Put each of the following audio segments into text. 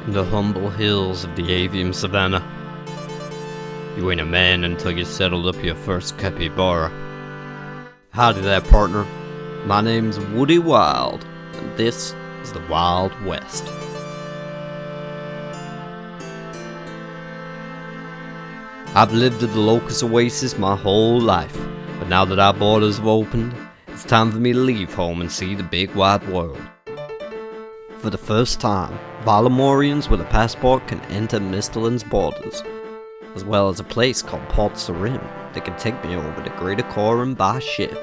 in the humble hills of the avian savanna. You ain't a man until you settled up your first capybara. Howdy there, partner. My name's Woody Wild, and this is the Wild West. I've lived at the Locust Oasis my whole life, but now that our borders have opened, it's time for me to leave home and see the big wide world. For the first time, Varlamoreans with a passport can enter Mistalin's borders, as well as a place called Port Sarim that can take me over to Greater Kourend by ship.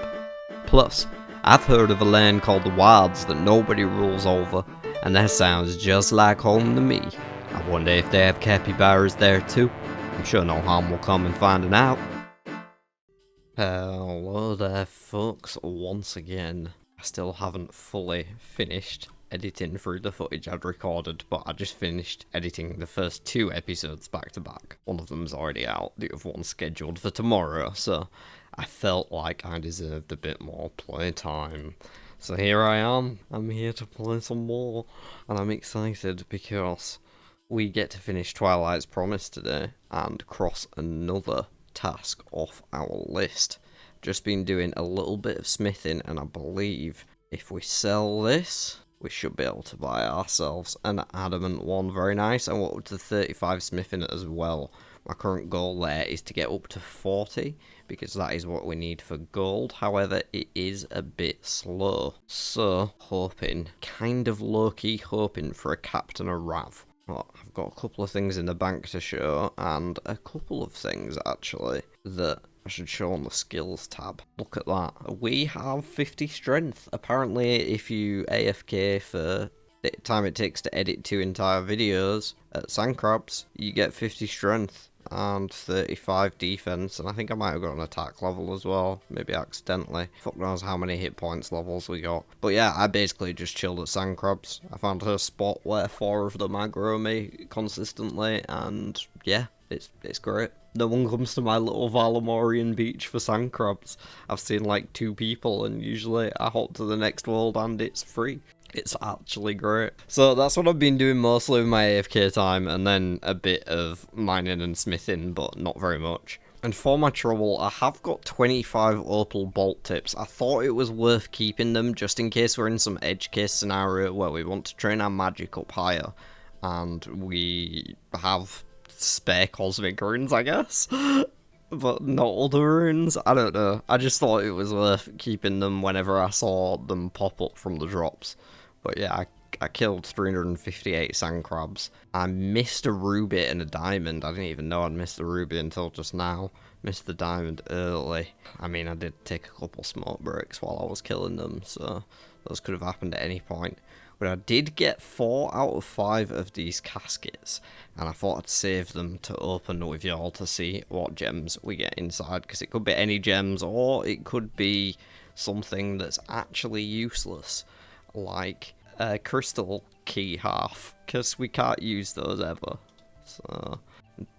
Plus, I've heard of a land called the Wilds that nobody rules over, and that sounds just like home to me. I wonder if they have capybaras there too. I'm sure no harm will come in finding out. Hello there folks, once again. I still haven't fully finished editing through the footage I'd recorded, but I just finished editing the first 2 episodes back to back. One of them's already out, the other one's scheduled for tomorrow, so I felt like I deserved a bit more playtime. So here I am, I'm here to play some more, and I'm excited because we get to finish Twilight's Promise today and cross another task off our list. Just been doing a little bit of smithing, and I believe if we sell this, we should be able to buy ourselves an adamant one. Very nice. And we're up to 35 smithing as well. My current goal there is to get up to 40, because that is what we need for gold. However, it is a bit slow. So, kind of low-key hoping for a Captain of Rav. Well, I've got a couple of things in the bank to show, and a couple of things, actually, that I should show on the skills tab. Look at that. We have 50 strength. Apparently, if you AFK for the time it takes to edit 2 entire videos at Sandcrabs, you get 50 strength and 35 defense, and I think I might have got an attack level as well, maybe accidentally. Fuck knows how many hit points levels we got. But yeah, I basically just chilled at Sandcrabs. I found a spot where 4 of them aggro me consistently, and yeah, it's great. No one comes to my little Varlamorean beach for Sandcrabs. I've seen like 2 people, and usually I hop to the next world and it's free. It's actually great. So that's what I've been doing mostly with my AFK time, and then a bit of mining and smithing, but not very much. And for my trouble, I have got 25 opal bolt tips. I thought it was worth keeping them just in case we're in some edge case scenario where we want to train our magic up higher, and we have spare cosmic runes, I guess. But not other runes. I don't know. I just thought it was worth keeping them whenever I saw them pop up from the drops. But yeah, I killed 358 sand crabs. I missed a ruby and a diamond. I didn't even know I'd missed the ruby until just now. Missed the diamond early. I mean, I did take a couple smoke breaks while I was killing them, so those could have happened at any point. But I did get 4 out of 5 of these caskets, and I thought I'd save them to open with y'all to see what gems we get inside, because it could be any gems, or it could be something that's actually useless, like a crystal key half, because we can't use those ever. So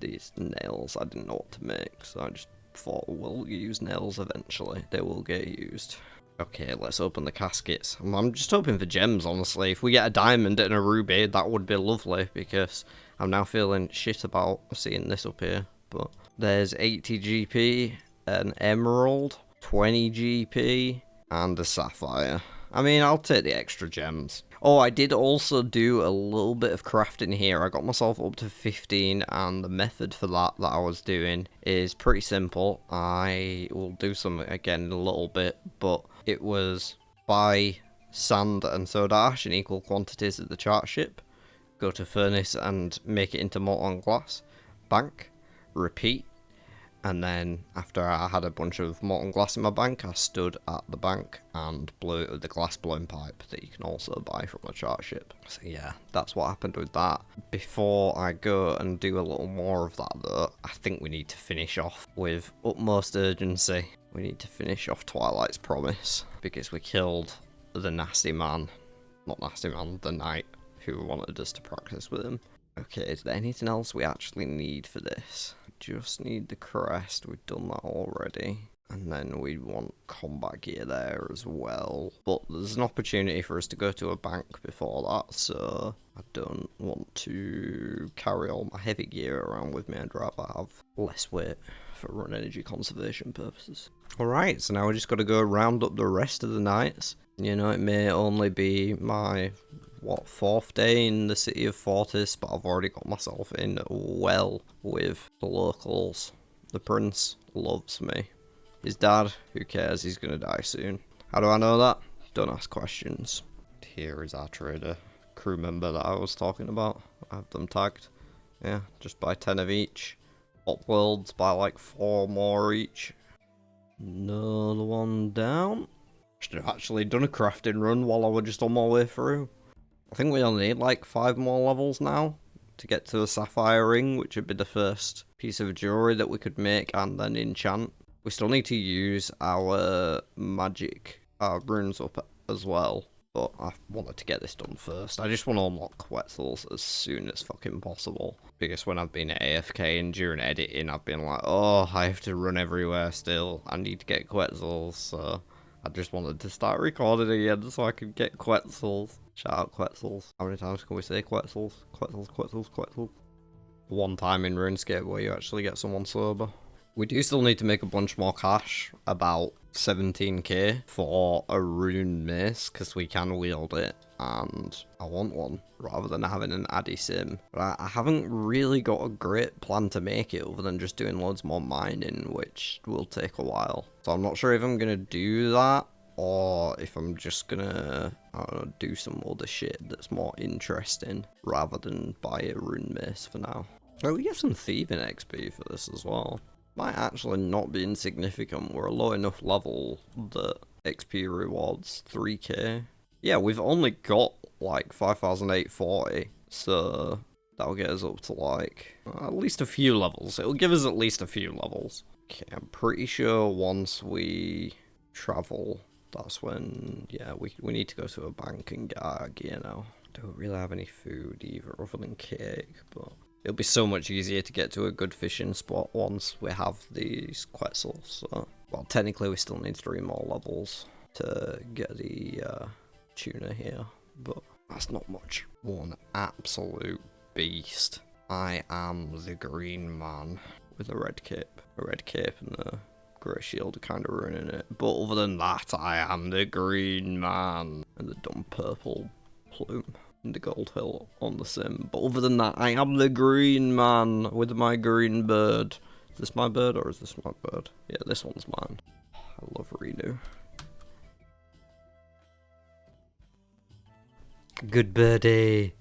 these nails, I didn't know what to make, so I just thought we'll use nails eventually. They will get used. Okay, let's open the caskets. I'm just hoping for gems, honestly. If we get a diamond and a ruby, that would be lovely, because I'm now feeling shit about seeing this up here. But there's 80 GP, an emerald, 20 GP, and a sapphire. I mean, I'll take the extra gems. Oh, I did also do a little bit of crafting here. I got myself up to 15, and the method for that I was doing is pretty simple. I will do some again in a little bit, but it was buy sand and soda ash in equal quantities at the chart ship, go to furnace and make it into molten glass, bank, repeat, and then after I had a bunch of molten glass in my bank, I stood at the bank and blew it with the glass blowing pipe that you can also buy from the chart ship. So yeah, that's what happened with that. Before I go and do a little more of that though, I think we need to finish off with utmost urgency. We need to finish off Twilight's Promise, because we killed the nasty man. Not nasty man, the knight who wanted us to practice with him. Okay, is there anything else we actually need for this? Just need the crest, we've done that already. And then we want combat gear there as well. But there's an opportunity for us to go to a bank before that, so I don't want to carry all my heavy gear around with me. I'd rather have less weight for run energy conservation purposes. Alright, so now we just got to go round up the rest of the nights. You know, it may only be my, 4th day in the city of Fortis, but I've already got myself in well with the locals. The prince loves me. His dad, who cares, he's gonna die soon. How do I know that? Don't ask questions. Here is our trader. Crew member that I was talking about. I have them tagged. Yeah, just buy 10 of each. Uploads, buy like 4 more each. Another one down. Should have actually done a crafting run while I was just on my way through. I think we only need like 5 more levels now to get to the sapphire ring, which would be the first piece of jewellery that we could make and then enchant. We still need to use our magic runes up as well, but I wanted to get this done first. I just want to unlock Quetzals as soon as fucking possible, because when I've been AFK and during editing, I've been like, oh, I have to run everywhere still. I need to get Quetzals, so I just wanted to start recording again so I could get Quetzals. Shout out Quetzals. How many times can we say Quetzals? Quetzals, Quetzals, Quetzals. One time in RuneScape where you actually get someone sober. We do still need to make a bunch more cash, about 17k, for a rune mace, because we can wield it, and I want one, rather than having an Addy sim. But I haven't really got a great plan to make it, other than just doing loads more mining, which will take a while. So I'm not sure if I'm going to do that, or if I'm just going to, I don't know, do some other shit that's more interesting, rather than buy a rune mace for now. Oh, we get some thieving XP for this as well. Might actually not be insignificant. We're a low enough level that XP rewards 3k. Yeah, we've only got like 5,840, so that'll get us up to like at least a few levels. It'll give us at least a few levels. Okay, I'm pretty sure once we travel, that's when, yeah, we need to go to a bank and get our gear now. Don't really have any food either other than cake, but it'll be so much easier to get to a good fishing spot once we have these Quetzals. So, well, technically we still need 3 more levels to get the tuna here, but that's not much. One absolute beast. I am the green man with a red cape. A red cape and a grey shield are kind of ruining it. But other than that, I am the green man. And the dumb purple plume. The gold hill on the sim, but other than that, I am the green man with my green bird. Is this my bird or is this my bird? Yeah, this one's mine. I love Renew. Good birdie.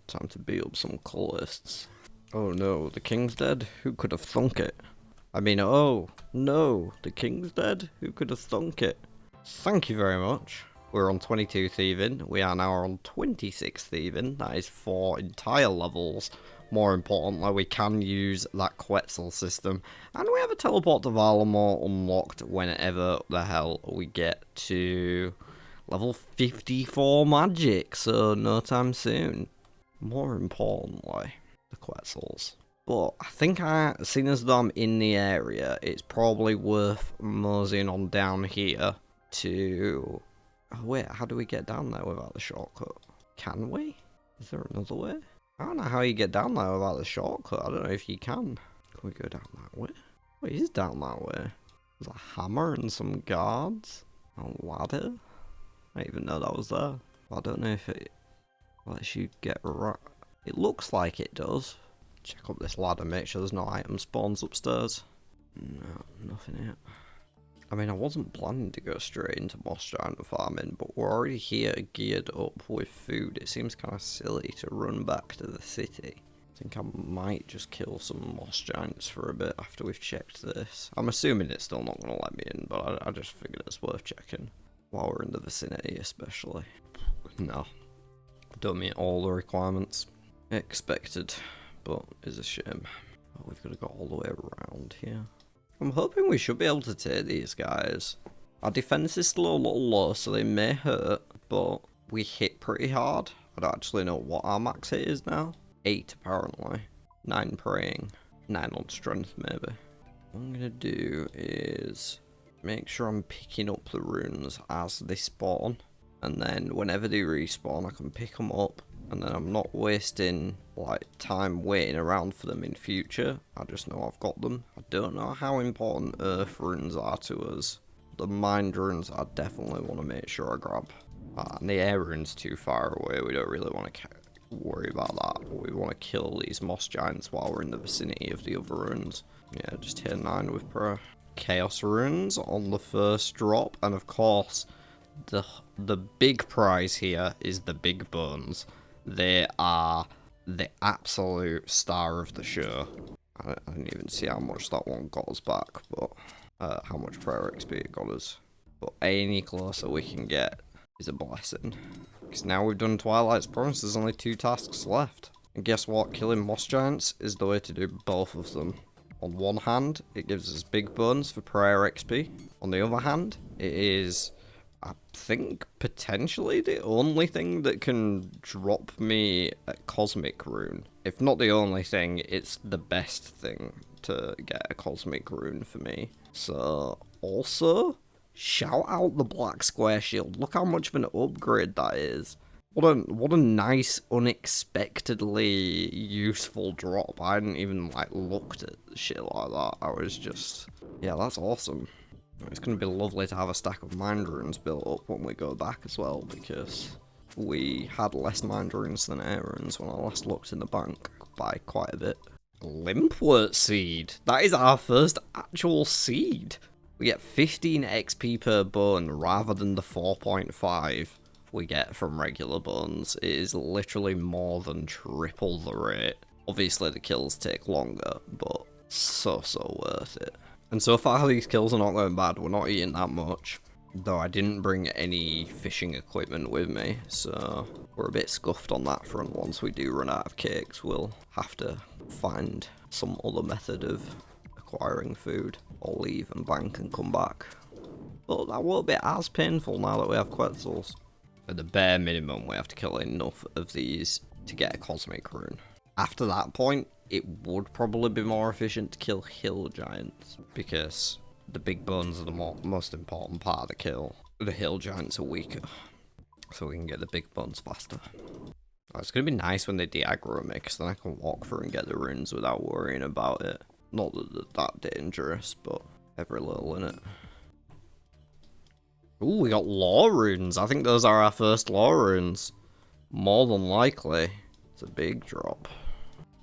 Time to beat up some cultists. Oh no, the king's dead? Who could have thunk it? I mean, oh no, the king's dead? Who could have thunk it? Thank you very much. We're on 22 thieving, we are now on 26 thieving, that is 4 entire levels. More importantly, we can use that Quetzal system, and we have a teleport to Varlamore unlocked whenever the hell we get to level 54 magic, so no time soon. More importantly, the Quetzals. But I think seeing as though I'm in the area, it's probably worth moseying on down here to... Oh wait, how do we get down there without the shortcut? Can we? Is there another way? I don't know how you get down there without the shortcut. I don't know if you can. Can we go down that way? Wait, it is down that way. There's a hammer and some guards. A ladder? I didn't even know that was there. I don't know if it lets you get right. It looks like it does. Check up this ladder, make sure there's no item spawns upstairs. No, nothing yet. I mean, I wasn't planning to go straight into moss giant farming, but we're already here geared up with food. It seems kind of silly to run back to the city. I think I might just kill some moss giants for a bit after we've checked this. I'm assuming it's still not going to let me in, but I just figured it's worth checking. While we're in the vicinity, especially. No. Don't meet all the requirements. Expected, but it's a shame. Oh, we've got to go all the way around here. I'm hoping we should be able to take these guys. Our defense is still a little low, so they may hurt, but we hit pretty hard. I don't actually know what our max hit is now. 8 apparently. 9 praying. 9 on strength maybe. What I'm gonna do is make sure I'm picking up the runes as they spawn, and then whenever they respawn I can pick them up and then I'm not wasting like time waiting around for them in future. I just know I've got them. I don't know how important earth runes are to us. The mind runes I definitely want to make sure I grab. And the air rune's too far away, we don't really want to worry about that. We want to kill these moss giants while we're in the vicinity of the other runes. Yeah, just hit 9 with prayer. Chaos runes on the first drop, and of course, the big prize here is the big bones. They are the absolute star of the show. I didn't even see how much that one got us back, but how much prayer XP it got us. But any closer we can get is a blessing. Because now we've done Twilight's Promise, there's only 2 tasks left. And guess what? Killing moss giants is the way to do both of them. On one hand, it gives us big bones for prayer XP. On the other hand, it is, I think, potentially the only thing that can drop me a cosmic rune. If not the only thing, it's the best thing to get a cosmic rune for me. So, also, shout out the black square shield. Look how much of an upgrade that is. What a nice, unexpectedly useful drop. I hadn't even, like, looked at shit like that. I was just... Yeah, that's awesome. It's going to be lovely to have a stack of mind runes built up when we go back as well, because we had less mind runes than air runes when I last looked in the bank by quite a bit. Limpwort seed. That is our first actual seed. We get 15 XP per bone rather than the 4.5 we get from regular bones. It is literally more than triple the rate. Obviously the kills take longer, but so worth it. And so far these kills are not going bad. We're not eating that much. Though I didn't bring any fishing equipment with me, so we're a bit scuffed on that front. Once we do run out of cakes, we'll have to find some other method of acquiring food, or leave and bank and come back. But that won't be as painful now that we have Quetzals. At the bare minimum, we have to kill enough of these to get a cosmic rune. After that point, it would probably be more efficient to kill hill giants, because the big bones are the most important part of the kill. The hill giants are weaker, so we can get the big bones faster. Oh, it's going to be nice when they de-aggro me, because then I can walk through and get the runes without worrying about it. Not that they're that dangerous, but every little in it. Ooh, we got lore runes. I think those are our first lore runes. More than likely. It's a big drop.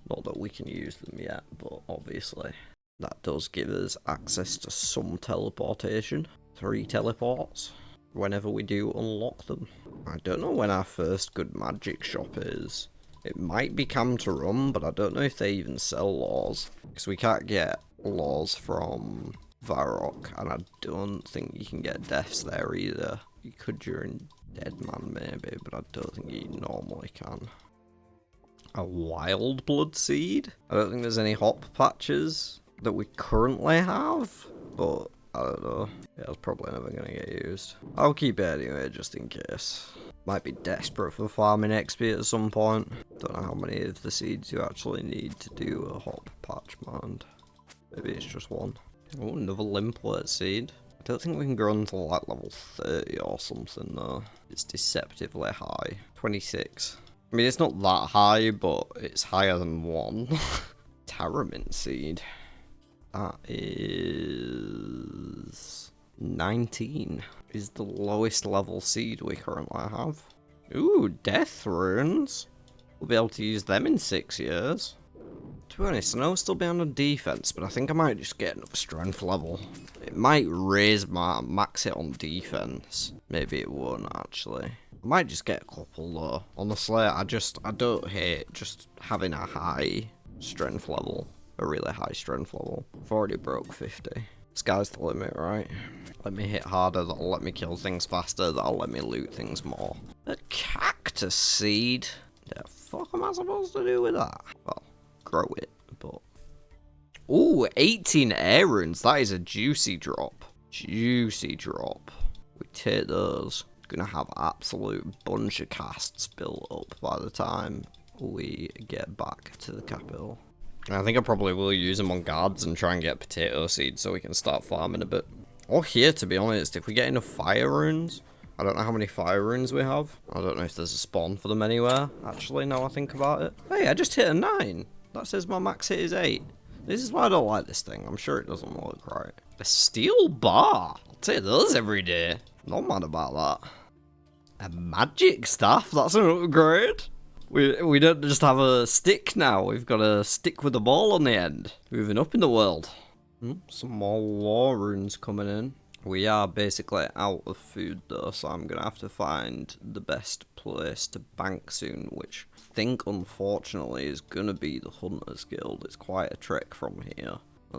Not that we can use them yet, but obviously that does give us access to some teleportation. 3 teleports. Whenever we do unlock them. I don't know when our first good magic shop is. It might be Cam to Rum, but I don't know if they even sell laws. Because we can't get laws from Varrock, and I don't think you can get deaths there either. You could during Deadman maybe, but I don't think you normally can. A wild blood seed? I don't think there's any hop patches that we currently have, but I don't know. Yeah, it's probably never going to get used. I'll keep it anyway, just in case. Might be desperate for farming XP at some point. Don't know how many of the seeds you actually need to do a hop patch, man. Maybe it's just 1. Oh, another limpwort seed. I don't think we can grow until like level 30 or something though. It's deceptively high. 26. I mean, it's not that high, but it's higher than 1. Taramint seed. That is 19. Is the lowest level seed we currently have. Ooh, death runes. We'll be able to use them in 6 years. To be honest, I know we'll still be on the defense, but I think I might just get another strength level. It might raise my max it on defense. Maybe it won't actually. I might just get a couple though. Honestly, I don't hate just having a high strength level. A really high strength level. I've already broke 50. Sky's the limit, right? Let me hit harder, that'll let me kill things faster, that'll let me loot things more. A cactus seed? The fuck am I supposed to do with that? Well, grow it, but... Ooh, 18 air runes, that is a juicy drop. Juicy drop. We take those. Gonna have absolute bunch of casts built up by the time we get back to the capital. I think I probably will use them on guards and try and get potato seeds so we can start farming a bit. Or here, to be honest, if we get enough fire runes, I don't know how many fire runes we have. I don't know if there's a spawn for them anywhere, actually, now I think about it. Hey, I just hit a 9. That says my max hit is 8. This is why I don't like this thing. I'm sure it doesn't look right. A steel bar. I'll take those every day. Not mad about that. A magic staff. That's an upgrade. We don't just have a stick now. We've got a stick with a ball on the end. Moving up in the world. Some more war runes coming in. We are basically out of food though, so I'm going to have to find the best place to bank soon, which I think unfortunately is going to be the Hunters Guild. It's quite a trek from here.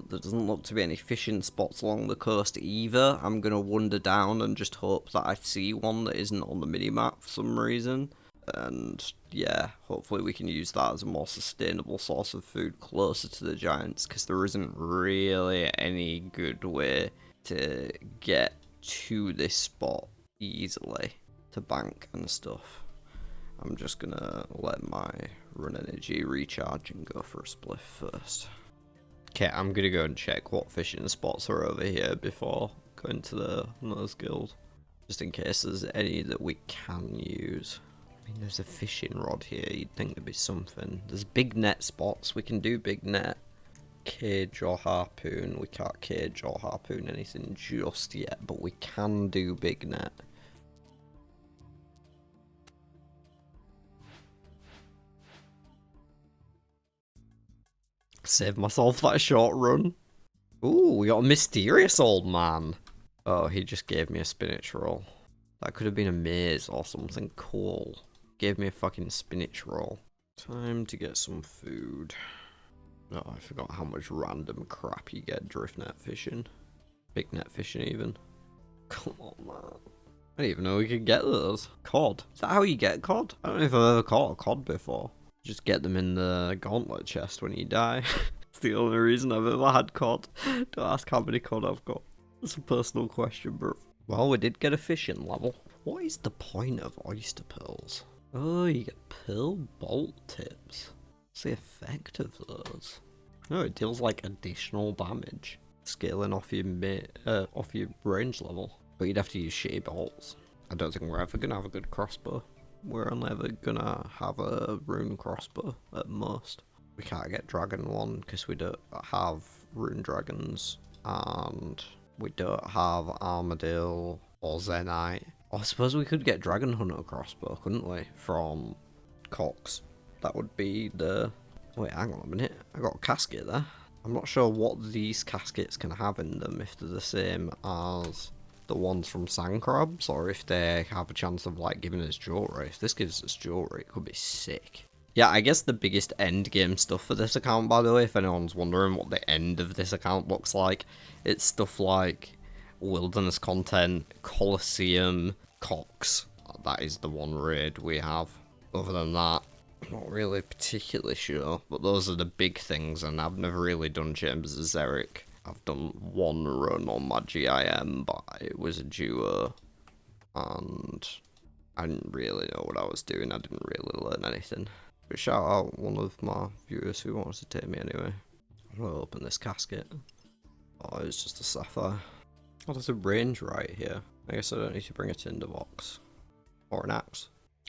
There doesn't look to be any fishing spots along the coast either. I'm going to wander down and just hope that I see one that isn't on the minimap for some reason. And yeah, hopefully we can use that as a more sustainable source of food closer to the giants, because there isn't really any good way to get to this spot easily to bank and stuff. I'm just gonna let my run energy recharge and go for a spliff first. Okay, I'm gonna go and check what fishing spots are over here before going to the Hunters Guild, just in case there's any that we can use. I mean, there's a fishing rod here, you'd think there'd be something. There's big net spots, we can do big net. Cage or harpoon, we can't cage or harpoon anything just yet, but we can do big net. Saved myself that short run. Ooh, we got a mysterious old man. Oh, he just gave me a spinach roll. That could have been a maze or something cool. Gave me a fucking spinach roll. Time to get some food. Oh, I forgot how much random crap you get drift net fishing. Big net fishing even. Come on, man. I didn't even know we could get those. Cod. Is that how you get cod? I don't know if I've ever caught a cod before. Just get them in the gauntlet chest when you die. It's the only reason I've ever had cod. Don't ask how many cod I've got. That's a personal question, bro. Well, we did get a fishing level. What is the point of oyster pearls? Oh, you get pearl bolt tips. What's the effect of those? No, it deals like additional damage, scaling off your range level. But you'd have to use shitty bolts. I don't think we're ever gonna have a good crossbow. We're only ever gonna have a rune crossbow at most. We can't get dragon one because we don't have rune dragons, and we don't have armadillo or zenite. I suppose we could get dragon hunter crossbow, couldn't we? From Cox. That would be the... Wait, hang on a minute. I got a casket there. I'm not sure what these caskets can have in them, if they're the same as the ones from sand crabs, or if they have a chance of like giving us jewelry. If this gives us jewelry, it could be sick. Yeah, I guess the biggest end game stuff for this account, by the way, if anyone's wondering what the end of this account looks like, it's stuff like wilderness content, Colosseum, Cox. That is the one raid we have. Other than that, not really particularly sure, but those are the big things, and I've never really done Chambers of Xeric. I've done one run on my GIM, but it was a duo, and I didn't really know what I was doing. I didn't really learn anything. But shout out one of my viewers who wants to take me anyway. I'm gonna open this casket. Oh, it's just a sapphire. Oh, there's a range right here. I guess I don't need to bring a tinderbox. Or an axe.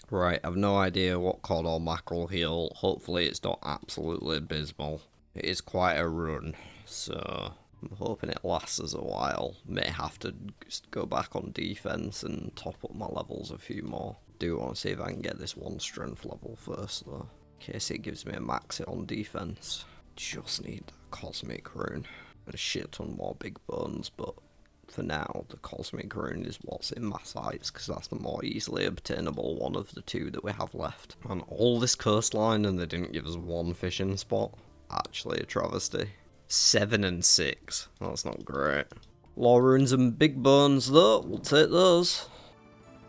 Right, I've no idea what cod or mackerel heal. Hopefully it's not absolutely abysmal. It is quite a run, so I'm hoping it lasts us a while. May have to just go back on defense and top up my levels a few more. Do want to see if I can get this one strength level first though, in case it gives me a max hit on defense. Just need that cosmic rune and a shit ton more big bones, but for now, the Cosmic Rune is what's in my sights, because that's the more easily obtainable one of the two that we have left. And all this coastline, and they didn't give us one fishing spot. Actually, a travesty. 7 and 6. That's not great. Law runes and big bones, though. We'll take those.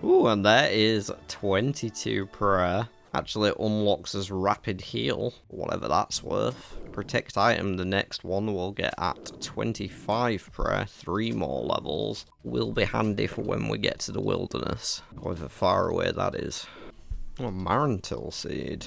Ooh, and there is 22 prayer. Actually unlocks as rapid heal, whatever that's worth. Protect item, the next one we'll get at 25 prayer, 3 more levels. Will be handy for when we get to the wilderness, however far away that is. Oh, Marantil seed.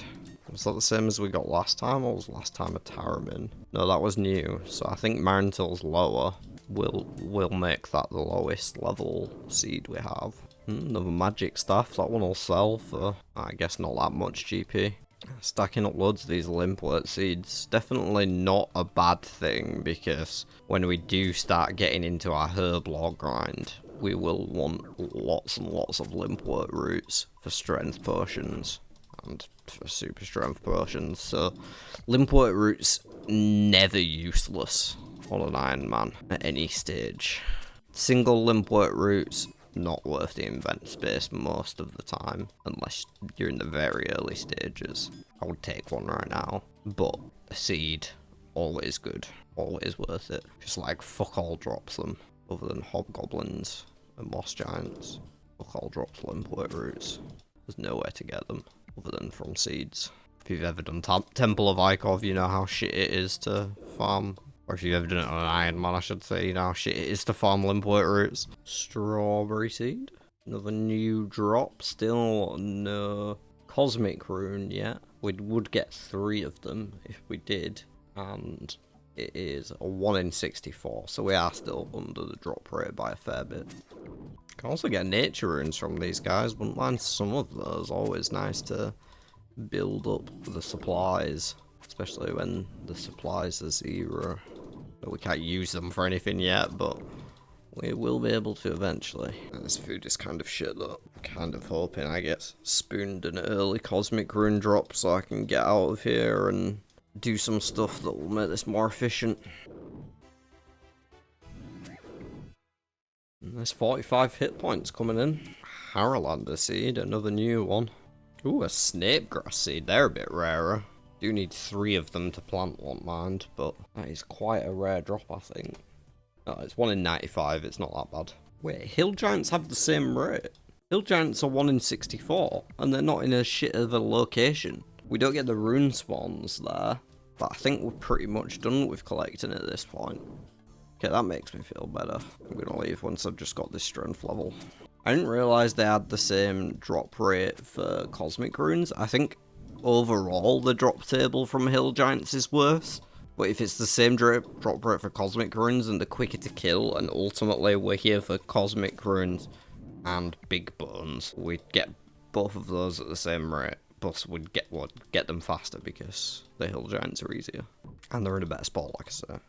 Was that the same as we got last time, or was last time a Taramin? No, that was new, so I think Marantil's lower. We'll make that the lowest level seed we have. Another magic staff, that one will sell for, I guess, not that much GP. Stacking up loads of these limplet seeds, definitely not a bad thing, because when we do start getting into our herb lore grind, we will want lots and lots of limplet roots for strength potions and for super strength potions, so limplet roots never useless on an Ironman at any stage. Single limplet roots, not worth the invent space most of the time, unless you're in the very early stages. I would take one right now, but a seed, always good, always worth it. Just like fuck all drops them, other than hobgoblins and moss giants. Fuck all drops limplet roots. There's nowhere to get them, other than from seeds. If you've ever done Temple of Ikov, you know how shit it is to farm. Or if you've ever done it on an Iron Man, I should say, you know how shit it is to farm limplet roots. Strawberry seed. Another new drop. Still no cosmic rune yet. We would get 3 of them if we did. And it is a 1 in 64. So we are still under the drop rate by a fair bit. Can also get nature runes from these guys. Wouldn't mind some of those. Always nice to build up the supplies. Especially when the supplies are 0. We can't use them for anything yet, but we will be able to eventually. This food is kind of shit though. Kind of hoping I get spooned an early cosmic rune drop so I can get out of here and do some stuff that will make this more efficient. And there's 45 hit points coming in. Haralander seed, another new one. Ooh, a snapegrass seed, they're a bit rarer. Do need 3 of them to plant, won't mind, but that is quite a rare drop, I think. Oh, it's 1 in 95, it's not that bad. Wait, hill giants have the same rate? Hill giants are 1 in 64, and they're not in a shit of a location. We don't get the rune spawns there, but I think we're pretty much done with collecting at this point. Okay, that makes me feel better. I'm gonna leave once I've just got this strength level. I didn't realise they had the same drop rate for cosmic runes. I think overall the drop table from hill giants is worse, but if it's the same drop rate for cosmic runes and they're quicker to kill, and ultimately we're here for cosmic runes and big bones, we'd get both of those at the same rate, plus we'd get them faster because the hill giants are easier and they're in a better spot, like I say,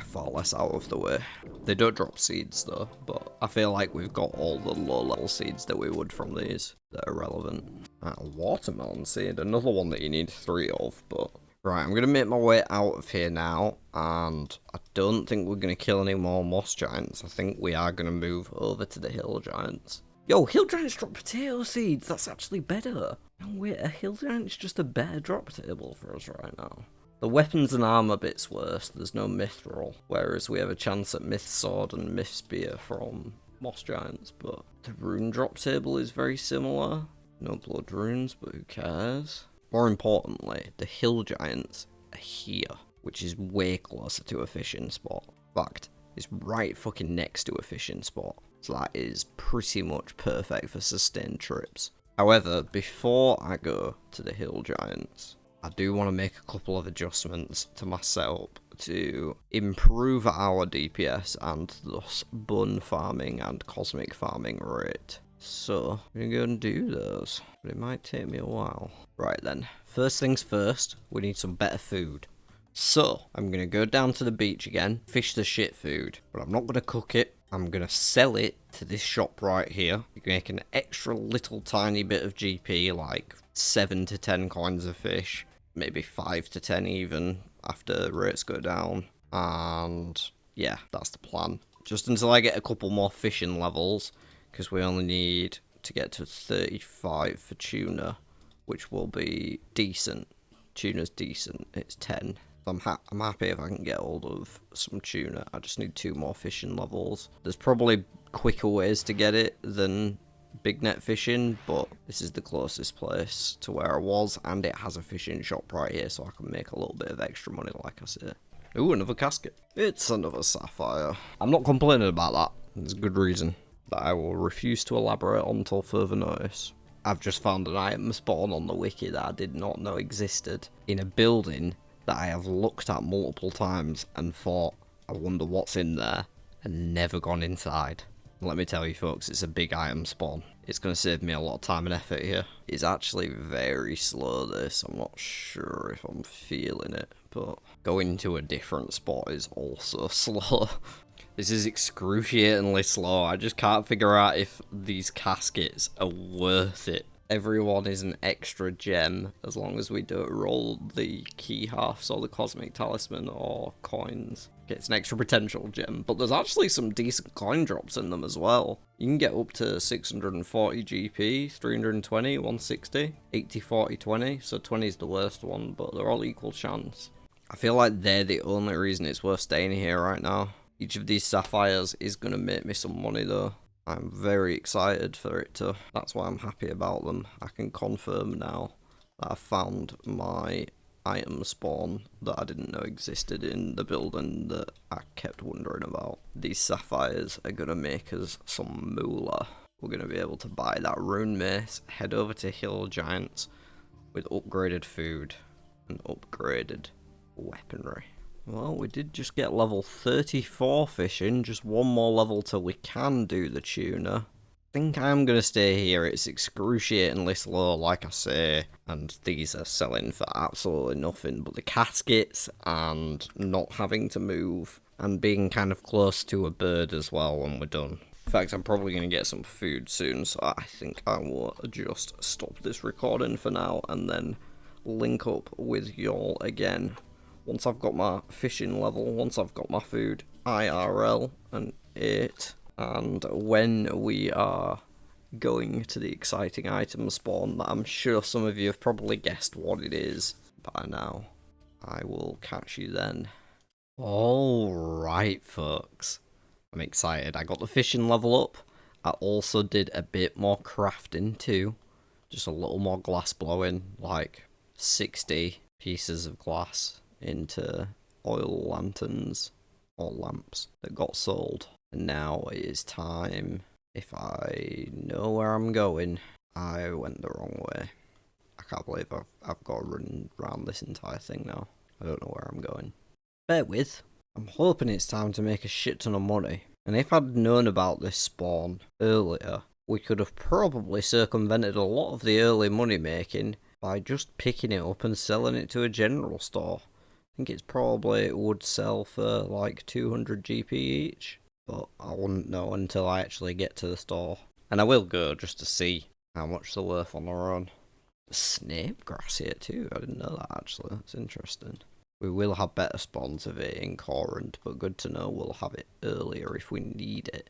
far less out of the way. They don't drop seeds though, but I feel like we've got all the low level seeds that we would from these that are relevant. A watermelon seed, another one that you need 3 of, but right, I'm gonna make my way out of here now, and I don't think we're gonna kill any more moss giants. I think we are gonna move over to the hill giants. Yo, hill giants drop potato seeds, that's actually better. No wait, a hill giant's just a better drop table for us right now. The weapons and armor bit's worse, there's no mithril, whereas we have a chance at myth sword and myth spear from moss giants, but the rune drop table is very similar. No blood runes, but who cares? More importantly, the hill giants are here, which is way closer to a fishing spot. In fact, it's right fucking next to a fishing spot, so that is pretty much perfect for sustained trips. However, before I go to the hill giants, I do want to make a couple of adjustments to my setup to improve our DPS and thus bun farming and cosmic farming rate. So, I'm going to go and do those, but it might take me a while. Right then, first things first, we need some better food. So, I'm going to go down to the beach again, fish the shit food, but I'm not going to cook it. I'm going to sell it to this shop right here. You can make an extra little tiny bit of GP, like 7 to 10 coins of fish, maybe 5 to 10 even, after rates go down. And yeah, that's the plan. Just until I get a couple more fishing levels, because we only need to get to 35 for tuna, which will be decent. Tuna's decent, it's 10. So I'm happy if I can get hold of some tuna. I just need 2 more fishing levels. There's probably quicker ways to get it than big net fishing, but this is the closest place to where I was, and it has a fishing shop right here, so I can make a little bit of extra money, like I say. Ooh, another casket. It's another sapphire. I'm not complaining about that. There's a good reason that I will refuse to elaborate on until further notice. I've just found an item spawn on the wiki that I did not know existed in a building that I have looked at multiple times and thought, I wonder what's in there, and never gone inside. Let me tell you folks, it's a big item spawn. It's going to save me a lot of time and effort here. It's actually very slow, this. I'm not sure if I'm feeling it, but going to a different spot is also slow. This is excruciatingly slow. I just can't figure out if these caskets are worth it. Everyone is an extra gem as long as we don't roll the key halves or the cosmic talisman or coins. It's an extra potential gem, but there's actually some decent coin drops in them as well. You can get up to 640 GP, 320, 160, 80, 40, 20. So 20 is the worst one, but they're all equal chance. I feel like they're the only reason it's worth staying here right now. Each of these sapphires is going to make me some money though. I'm very excited for it to. That's why I'm happy about them. I can confirm now that I found my item spawn that I didn't know existed in the building that I kept wondering about. These sapphires are going to make us some moolah. We're going to be able to buy that rune mace, head over to Hill Giants with upgraded food and upgraded weaponry. Well, we did just get level 34 fishing, just one more level till we can do the tuna. I think I'm going to stay here. It's excruciatingly slow, like I say, and these are selling for absolutely nothing. But the caskets and not having to move and being kind of close to a bird as well when we're done. In fact, I'm probably going to get some food soon, so I think I will just stop this recording for now and then link up with y'all again. Once I've got my fishing level, once I've got my food, IRL and 8, and when we are going to the exciting item spawn that I'm sure some of you have probably guessed what it is by now, I will catch you then. Alright folks, I'm excited. I got the fishing level up. I also did a bit more crafting too, just a little more glass blowing, like 60 pieces of glass into oil lanterns or lamps that got sold. And now it is time. If I know where I'm going, I went the wrong way. I can't believe I've got to run around this entire thing now. I don't know where I'm going. Bear with. I'm hoping it's time to make a shit ton of money. And if I'd known about this spawn earlier, we could have probably circumvented a lot of the early money making by just picking it up and selling it to a general store. I think it's probably would sell for like 200 GP each, but I wouldn't know until I actually get to the store. And I will go just to see how much they're worth on their own. Snape grass here too, I didn't know that actually, that's interesting. We will have better spawns of it in Kourend, but good to know we'll have it earlier if we need it.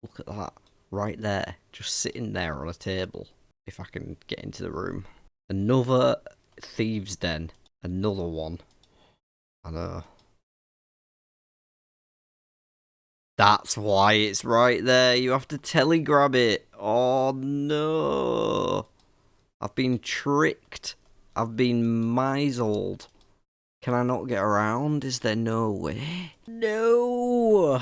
Look at that, right there, just sitting there on a table, if I can get into the room. Another thieves' den, another one. I know. That's why it's right there. You have to telegrab it. Oh no. I've been tricked. I've been misled. Can I not get around? Is there no way? No. Oh,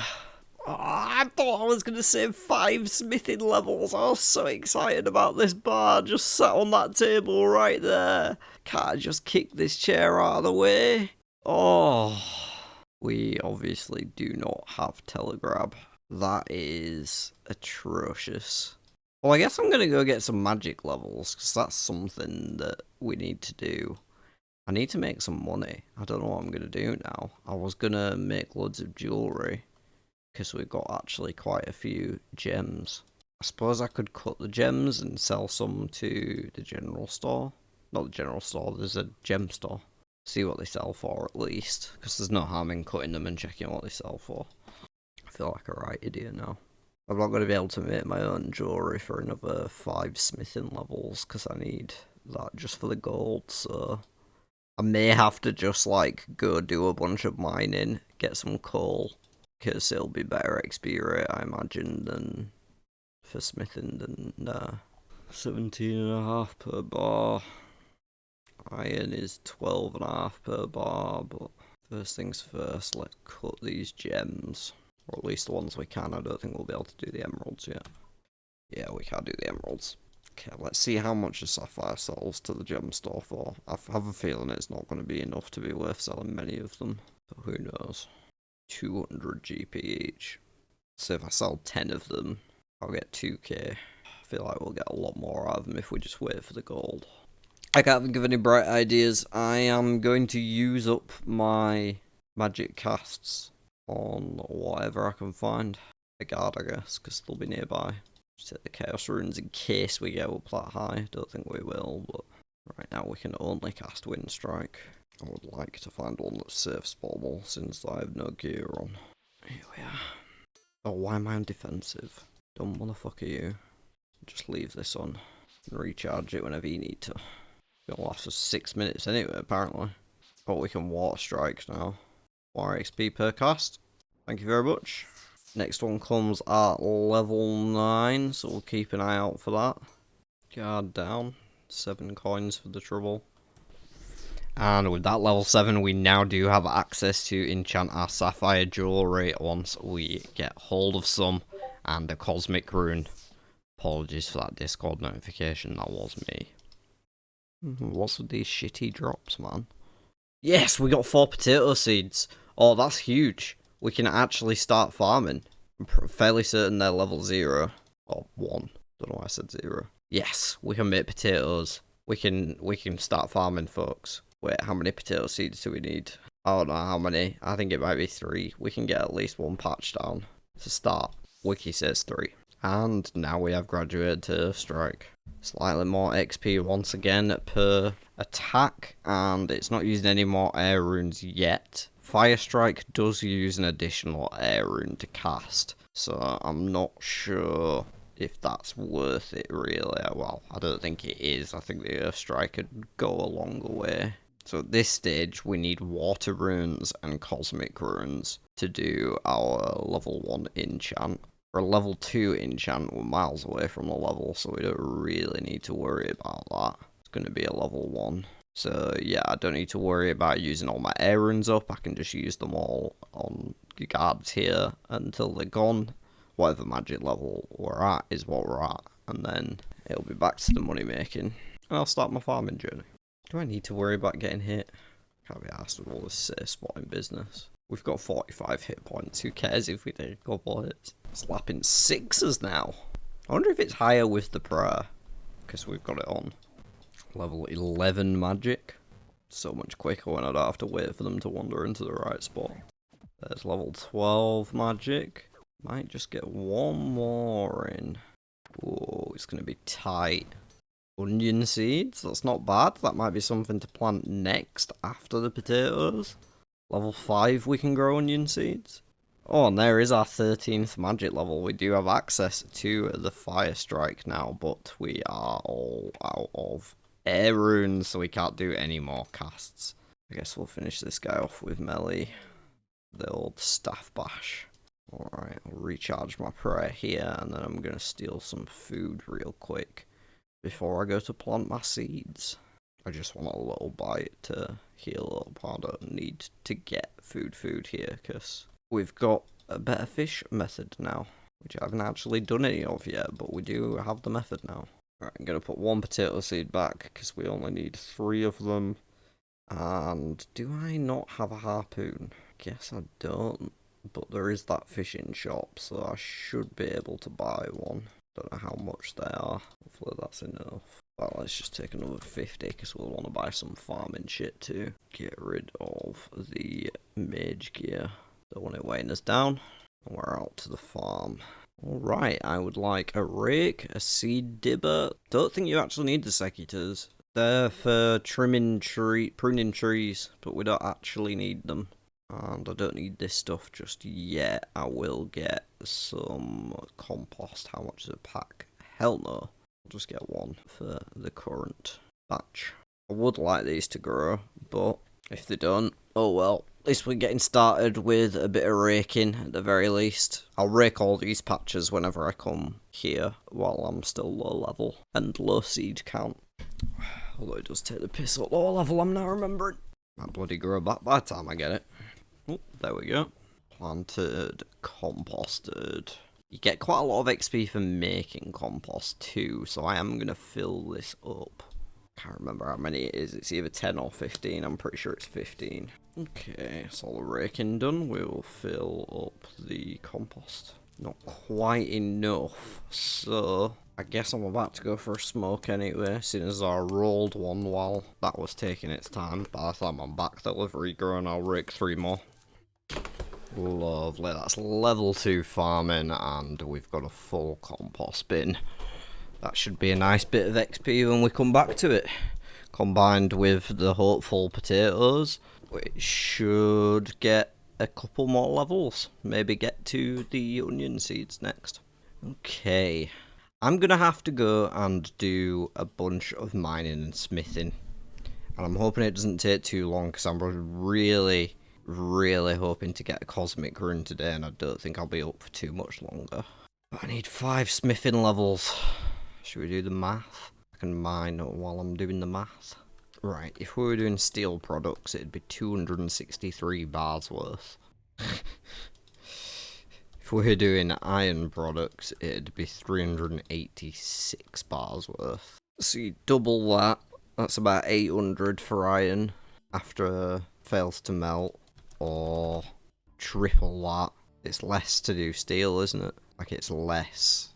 I thought I was going to save 5 smithing levels. I was so excited about this bar just sat on that table right there. Can't I just kick this chair out of the way? Oh, we obviously do not have telegrab. That is atrocious. Well, I guess I'm going to go get some magic levels, because that's something that we need to do. I need to make some money. I don't know what I'm going to do now. I was going to make loads of jewellery, because we've got actually quite a few gems. I suppose I could cut the gems and sell some to the general store. Not the general store, there's a gem store. See what they sell for at least, because there's no harm in cutting them and checking what they sell for. I feel like a right idiot now. I'm not going to be able to make my own jewellery for another 5 smithing levels, because I need that just for the gold, so I may have to just like go do a bunch of mining, get some coal, because it'll be better XP rate I imagine than for smithing than 17.5 per bar. Iron is 12.5 per bar, but first things first, let's cut these gems. Or at least the ones we can. I don't think we'll be able to do the emeralds yet. Yeah, we can't do the emeralds. Okay, let's see how much a sapphire sells to the gem store for. I have a feeling it's not going to be enough to be worth selling many of them. But who knows. 200 GP each. So if I sell 10 of them, I'll get 2k. feel like we'll get a lot more out of them if we just wait for the gold. I can't think of any bright ideas. I am going to use up my magic casts on whatever I can find. A guard, I guess, because they'll be nearby. Just hit the Chaos Runes in case we get up that high. Don't think we will, but right now we can only cast Wind Strike. I would like to find one that's safe spawnable since I have no gear on. Here we are. Oh, why am I on defensive? Dumb motherfucker you. Just leave this on and recharge it whenever you need to. It'll last us 6 minutes anyway, apparently. But we can Water Strike now. More XP per cast. Thank you very much. Next one comes at level 9, so we'll keep an eye out for that. Guard down. 7 coins for the trouble. And with that level 7, we now do have access to enchant our Sapphire Jewelry once we get hold of some. And a Cosmic Rune. Apologies for that Discord notification, that was me. What's with these shitty drops, man? Yes, we got 4 potato seeds. Oh, that's huge. We can actually start farming. I'm fairly certain they're level 0. Or 1. Don't know why I said 0. Yes, we can make potatoes. We can start farming, folks. Wait, how many potato seeds do we need? I don't know how many. I think it might be 3. We can get at least 1 patch down. To start. Wiki says 3. And now we have graduated to strike. Slightly more XP once again per attack. And it's not using any more air runes yet. Fire Strike does use an additional air rune to cast. So I'm not sure if that's worth it really. Well, I don't think it is. I think the Earth Strike could go a longer way. So at this stage we need Water Runes and Cosmic Runes to do our level 1 enchant. For a level 2 enchant, we're miles away from the level, so we don't really need to worry about that. It's going to be a level 1. So yeah, I don't need to worry about using all my air runes up. I can just use them all on the guards here until they're gone. Whatever magic level we're at is what we're at. And then it'll be back to the money making. And I'll start my farming journey. Do I need to worry about getting hit? Can't be asked with all this safe spotting business. We've got 45 hit points. Who cares if we take a couple hits? Slapping 6s now. I wonder if it's higher with the prayer. Because we've got it on. Level 11 magic. So much quicker when I don't have to wait for them to wander into the right spot. There's level 12 magic. Might just get 1 more in. Whoa, it's going to be tight. Onion seeds, that's not bad. That might be something to plant next after the potatoes. Level 5 we can grow onion seeds. Oh, and there is our 13th magic level. We do have access to the Fire Strike now, but we are all out of air runes, so we can't do any more casts. I guess we'll finish this guy off with melee. The old staff bash. Alright, I'll recharge my prayer here, and then I'm going to steal some food real quick before I go to plant my seeds. I just want a little bite to heal up. I don't need to get food here, because we've got a better fish method now, which I haven't actually done any of yet, but we do have the method now. Right, I'm going to put 1 potato seed back, because we only need 3 of them. And do I not have a harpoon? Guess I don't, but there is that fishing shop, so I should be able to buy one. Don't know how much they are. Hopefully that's enough. Well, let's just take another 50 because we'll want to buy some farming shit too. Get rid of the mage gear. Don't want it weighing us down. And we're out to the farm. Alright, I would like a rake, a seed dibber. Don't think you actually need the secateurs. They're for pruning trees, but we don't actually need them. And I don't need this stuff just yet. I will get some compost. How much is a pack? Hell no. I'll just get 1 for the current batch. I would like these to grow, but if they don't, oh well. At least we're getting started with a bit of raking at the very least. I'll rake all these patches whenever I come here while I'm still low level and low seed count. Although it does take the piss at low level, I'm now remembering. Might bloody grow back by the time I get it. Oh, there we go. Planted, composted. You get quite a lot of XP for making compost too, so I am going to fill this up. Can't remember how many it is. It's either 10 or 15. I'm pretty sure it's 15. Okay, so all the raking done. We'll fill up the compost. Not quite enough, so I guess I'm about to go for a smoke anyway, seeing as I rolled one while that was taking its time. By the time I'm back, the livery growing, I'll rake 3 more. Lovely, that's level 2 farming, and we've got a full compost bin. That should be a nice bit of XP when we come back to it. Combined with the hopeful potatoes, which should get a couple more levels. Maybe get to the onion seeds next. Okay. I'm gonna have to go and do a bunch of mining and smithing. And I'm hoping it doesn't take too long, because I'm really hoping to get a cosmic rune today, and I don't think I'll be up for too much longer. But I need 5 smithing levels. Should we do the math? I can mine while I'm doing the math. Right, if we were doing steel products, it'd be 263 bars worth. If we were doing iron products, it'd be 386 bars worth. So you double that, that's about 800 for iron after fails to melt, or triple that. It's less to do steel, isn't it? Like, it's less,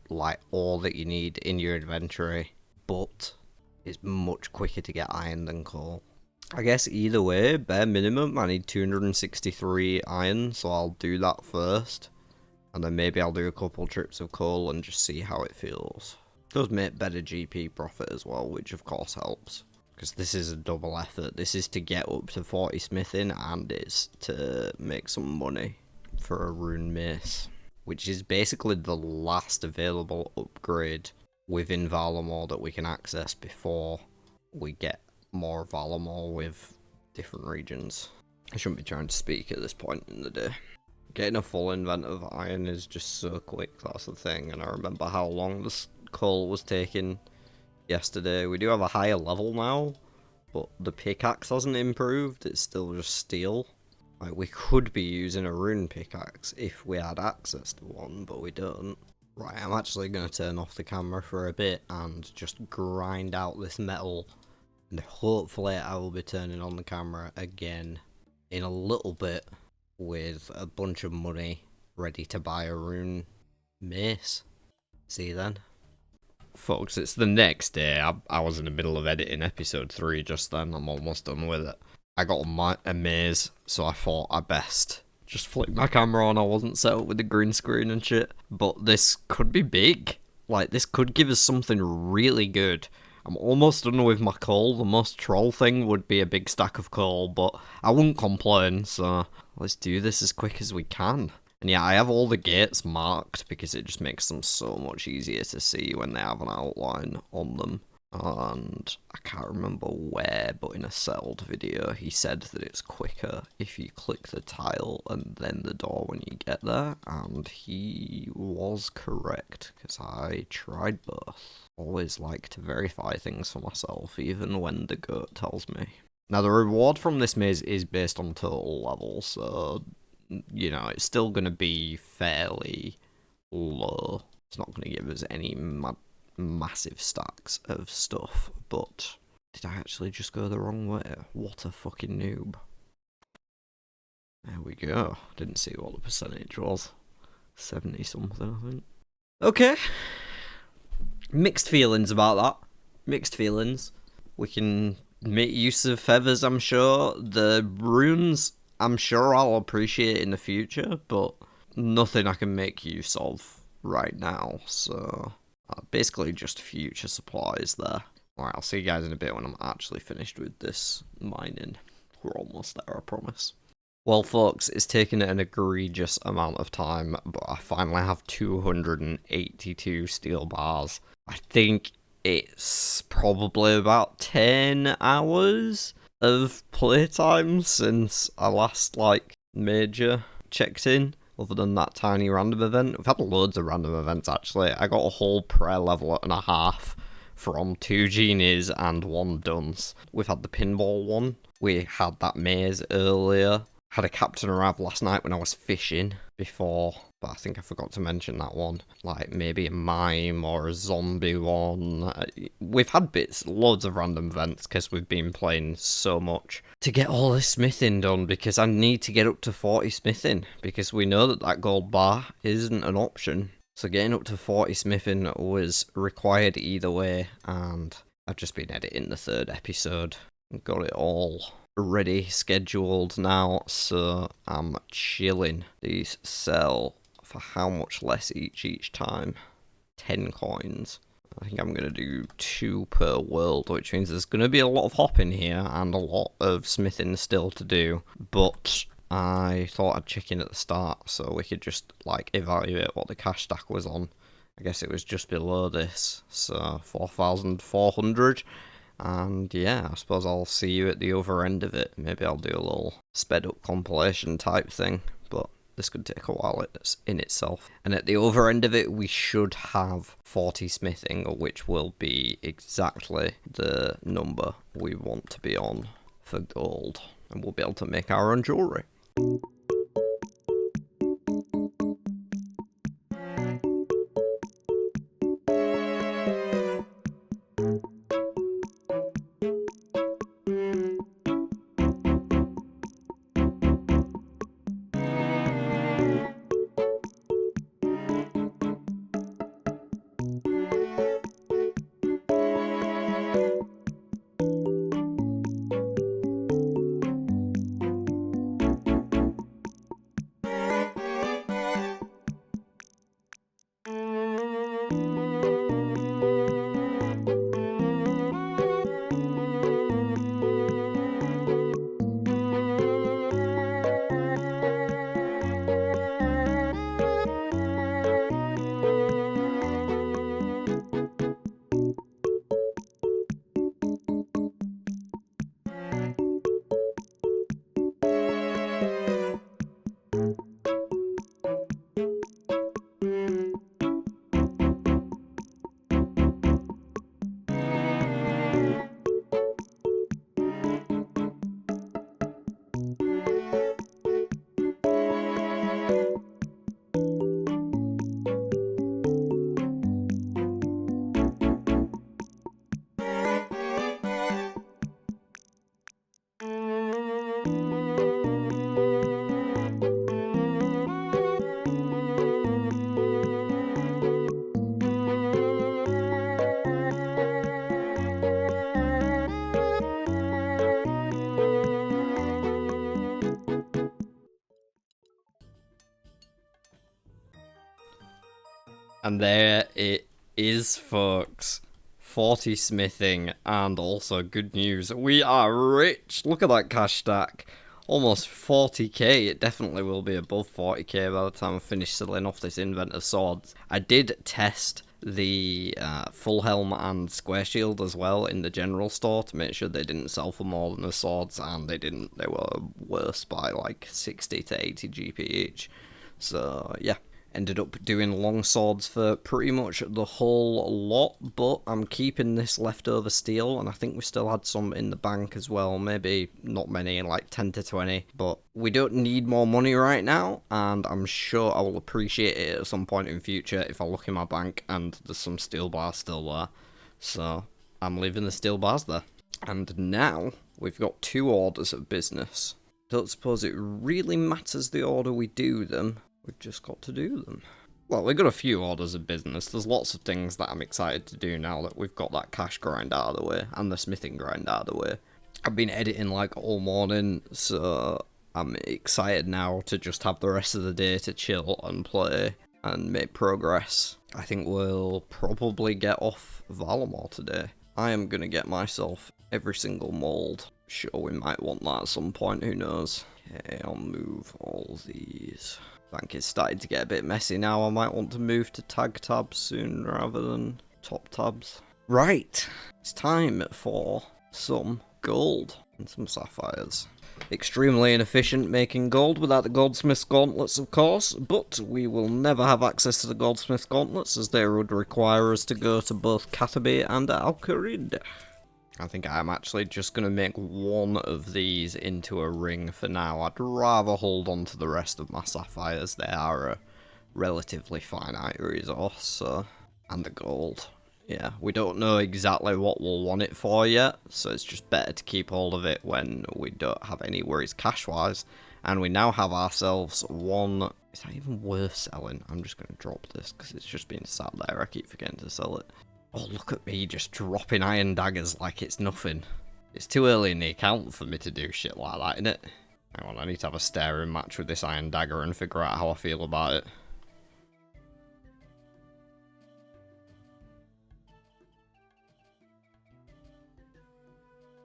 like, all that you need in your inventory, but it's much quicker to get iron than coal. I guess either way, bare minimum, I need 263 iron, so I'll do that first. And then maybe I'll do a couple trips of coal and just see how it feels. It does make better GP profit as well, which of course helps. Because this is a double effort. This is to get up to 40 smithing, and it's to make some money for a rune mace. Which is basically the last available upgrade within Varlamore that we can access before we get more Varlamore with different regions. I shouldn't be trying to speak at this point in the day. Getting a full invent of iron is just so quick, that's the thing, and I remember how long this coal was taking yesterday. We do have a higher level now, but the pickaxe hasn't improved, it's still just steel. Like, we could be using a rune pickaxe if we had access to one, but we don't. Right, I'm actually going to turn off the camera for a bit and just grind out this metal, and hopefully I will be turning on the camera again in a little bit with a bunch of money ready to buy a rune mace. See you then. Folks, it's the next day. I was in the middle of editing episode 3 just then. I'm almost done with it. I got a maze, so I thought I best just flick my camera on. I wasn't set up with the green screen and shit. But this could be big. Like, this could give us something really good. I'm almost done with my coal. The most troll thing would be a big stack of coal, but I wouldn't complain, so let's do this as quick as we can. And yeah, I have all the gates marked because it just makes them so much easier to see when they have an outline on them. And I can't remember where, but in a settled video, he said that it's quicker if you click the tile and then the door when you get there. And he was correct, because I tried both. Always like to verify things for myself, even when the goat tells me. Now, the reward from this maze is based on total level, so, you know, it's still going to be fairly low. It's not going to give us any massive stacks of stuff, but did I actually just go the wrong way? What a fucking noob. There we go. Didn't see what the percentage was. 70 something, I think. Okay. Mixed feelings about that. Mixed feelings. We can make use of feathers, I'm sure. The runes, I'm sure I'll appreciate in the future, but nothing I can make use of right now, so basically just future supplies there. Alright, I'll see you guys in a bit when I'm actually finished with this mining. We're almost there, I promise. Well, folks, it's taken an egregious amount of time, but I finally have 282 steel bars. I think it's probably about 10 hours of playtime since I last, major checked in, other than that tiny random event. We've had loads of random events, actually. I got a whole prayer level and a half from 2 genies and 1 dunce. We've had the pinball one. We had that maze earlier. Had a captain arrive last night when I was fishing before, but I think I forgot to mention that one. Like, maybe a mime or a zombie one. We've had loads of random events because we've been playing so much. To get all this smithing done, because I need to get up to 40 smithing, because we know that gold bar isn't an option. So getting up to 40 smithing was required either way, and I've just been editing the 3rd episode. Got it all ready, scheduled now, so I'm chilling. These sell for how much less each time? 10 coins. I think I'm going to do 2 per world, which means there's going to be a lot of hopping here and a lot of smithing still to do, but I thought I'd check in at the start so we could just like evaluate what the cash stack was on. I guess it was just below this, so 4,400. And yeah, I suppose I'll see you at the other end of it. Maybe I'll do a little sped up compilation type thing, but this could take a while in itself. And at the other end of it, we should have 40 smithing, which will be exactly the number we want to be on for gold. And we'll be able to make our own jewellery. And there it is, folks. 40 smithing, and also good news, we are rich. Look at that cash stack. Almost 40k. It definitely will be above 40k by the time I finish selling off this Inventor Swords. I did test the full helm and square shield as well in the general store to make sure they didn't sell for more than the swords, and they didn't. They were worse by like 60 to 80 GP each. So yeah, ended up doing long swords for pretty much the whole lot, but I'm keeping this leftover steel, and I think we still had some in the bank as well. Maybe not many, like 10 to 20, but we don't need more money right now, and I'm sure I will appreciate it at some point in future if I look in my bank and there's some steel bars still there. So I'm leaving the steel bars there. And now we've got 2 orders of business. Don't suppose it really matters the order we do them. We've just got to do them. Well, we've got a few orders of business. There's lots of things that I'm excited to do now that we've got that cash grind out of the way and the smithing grind out of the way. I've been editing like all morning, so I'm excited now to just have the rest of the day to chill and play and make progress. I think we'll probably get off Varlamore today. I am going to get myself every single mould. Sure, we might want that at some point, who knows. Okay, I'll move all these. I think it's starting to get a bit messy now. I might want to move to tag tabs soon rather than top tabs. Right, it's time for some gold and some sapphires. Extremely inefficient making gold without the goldsmith's gauntlets, of course, but we will never have access to the goldsmith's gauntlets as they would require us to go to both Katabe and Al-Kourend. I think I'm actually just going to make one of these into a ring for now. I'd rather hold on to the rest of my sapphires. They are a relatively finite resource, so... And the gold. Yeah, we don't know exactly what we'll want it for yet, so it's just better to keep hold of it when we don't have any worries cash-wise. And we now have ourselves one Is that even worth selling? I'm just going to drop this because it's just been sat there. I keep forgetting to sell it. Oh, look at me just dropping iron daggers like it's nothing. It's too early in the account for me to do shit like that, innit? Hang on, I need to have a staring match with this iron dagger and figure out how I feel about it.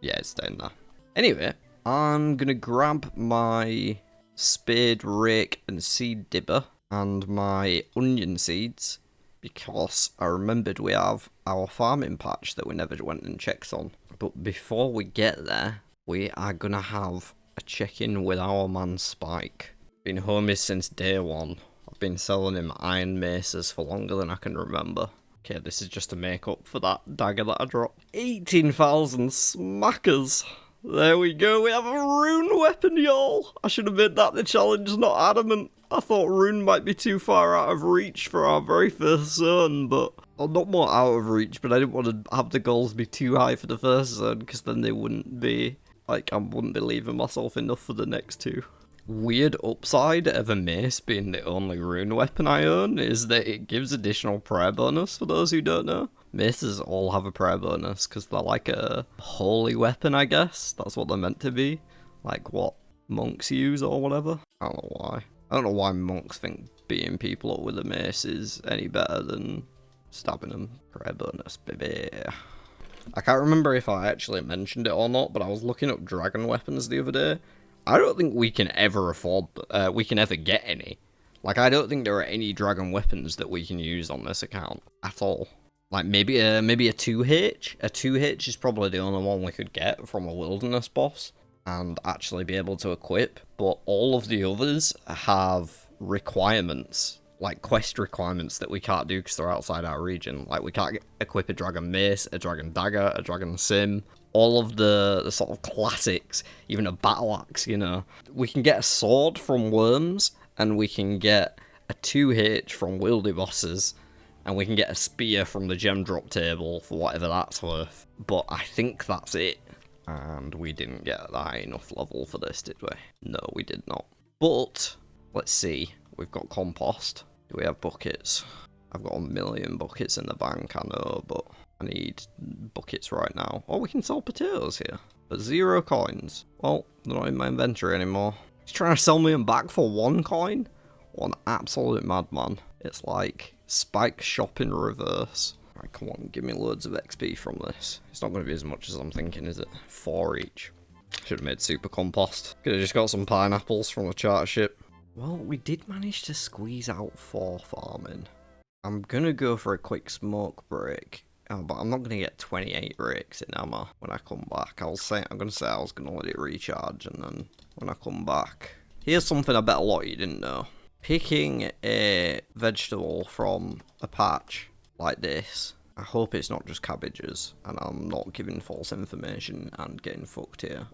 Yeah, it's staying there. Anyway, I'm going to grab my spade, rake and seed dibber and my onion seeds because I remembered we have our farming patch that we never went and checked on. But before we get there, we are going to have a check-in with our man Spike. Been homie since day one. I've been selling him iron maces for longer than I can remember. Okay, this is just to make up for that dagger that I dropped. 18,000 smackers! There we go, we have a rune weapon, y'all! I should have made that the challenge, not adamant. I thought rune might be too far out of reach for our very first zone, but... Well, not more out of reach, but I didn't want to have the goals be too high for the first zone, because then they wouldn't be... Like, I wouldn't be leaving myself enough for the next two. Weird upside of a mace being the only rune weapon I own is that it gives additional prayer bonus for those who don't know. Maces all have a prayer bonus because they're like a holy weapon, I guess. That's what they're meant to be. Like what monks use or whatever. I don't know why. I don't know why monks think beating people up with a mace is any better than stabbing them. Prayer bonus, baby. I can't remember if I actually mentioned it or not, but I was looking up dragon weapons the other day. I don't think we can ever afford, we can ever get any. Like, I don't think there are any dragon weapons that we can use on this account at all. Like, maybe a 2H? A 2H is probably the only one we could get from a wilderness boss and actually be able to equip. But all of the others have requirements, like quest requirements that we can't do because they're outside our region. Like, we can't equip a dragon mace, a dragon dagger, a dragon sim. All of the sort of classics, even a battle axe, you know. We can get a sword from worms, and we can get a 2H from wildy bosses, and we can get a spear from the gem drop table for whatever that's worth. But I think that's it. And we didn't get that high enough level for this, did we? No, we did not. But, let's see. We've got compost. Do we have buckets? I've got 1,000,000 buckets in the bank, I know, but... I need buckets right now. Oh, we can sell potatoes here. But 0 coins. Well, they're not in my inventory anymore. He's trying to sell me them back for 1 coin? What an absolute madman. It's like Spike shop in reverse. Right, come on, give me loads of XP from this. It's not going to be as much as I'm thinking, is it? 4 each. Should have made super compost. Could have just got some pineapples from the charter ship. Well, we did manage to squeeze out 4 farming. I'm going to go for a quick smoke break. Oh, but I'm not going to get 28 rakes in, am I, when I come back? I'm going to say I was going to let it recharge, and then when I come back... Here's something I bet a lot of you didn't know. Picking a vegetable from a patch like this, I hope it's not just cabbages, and I'm not giving false information and getting fucked here.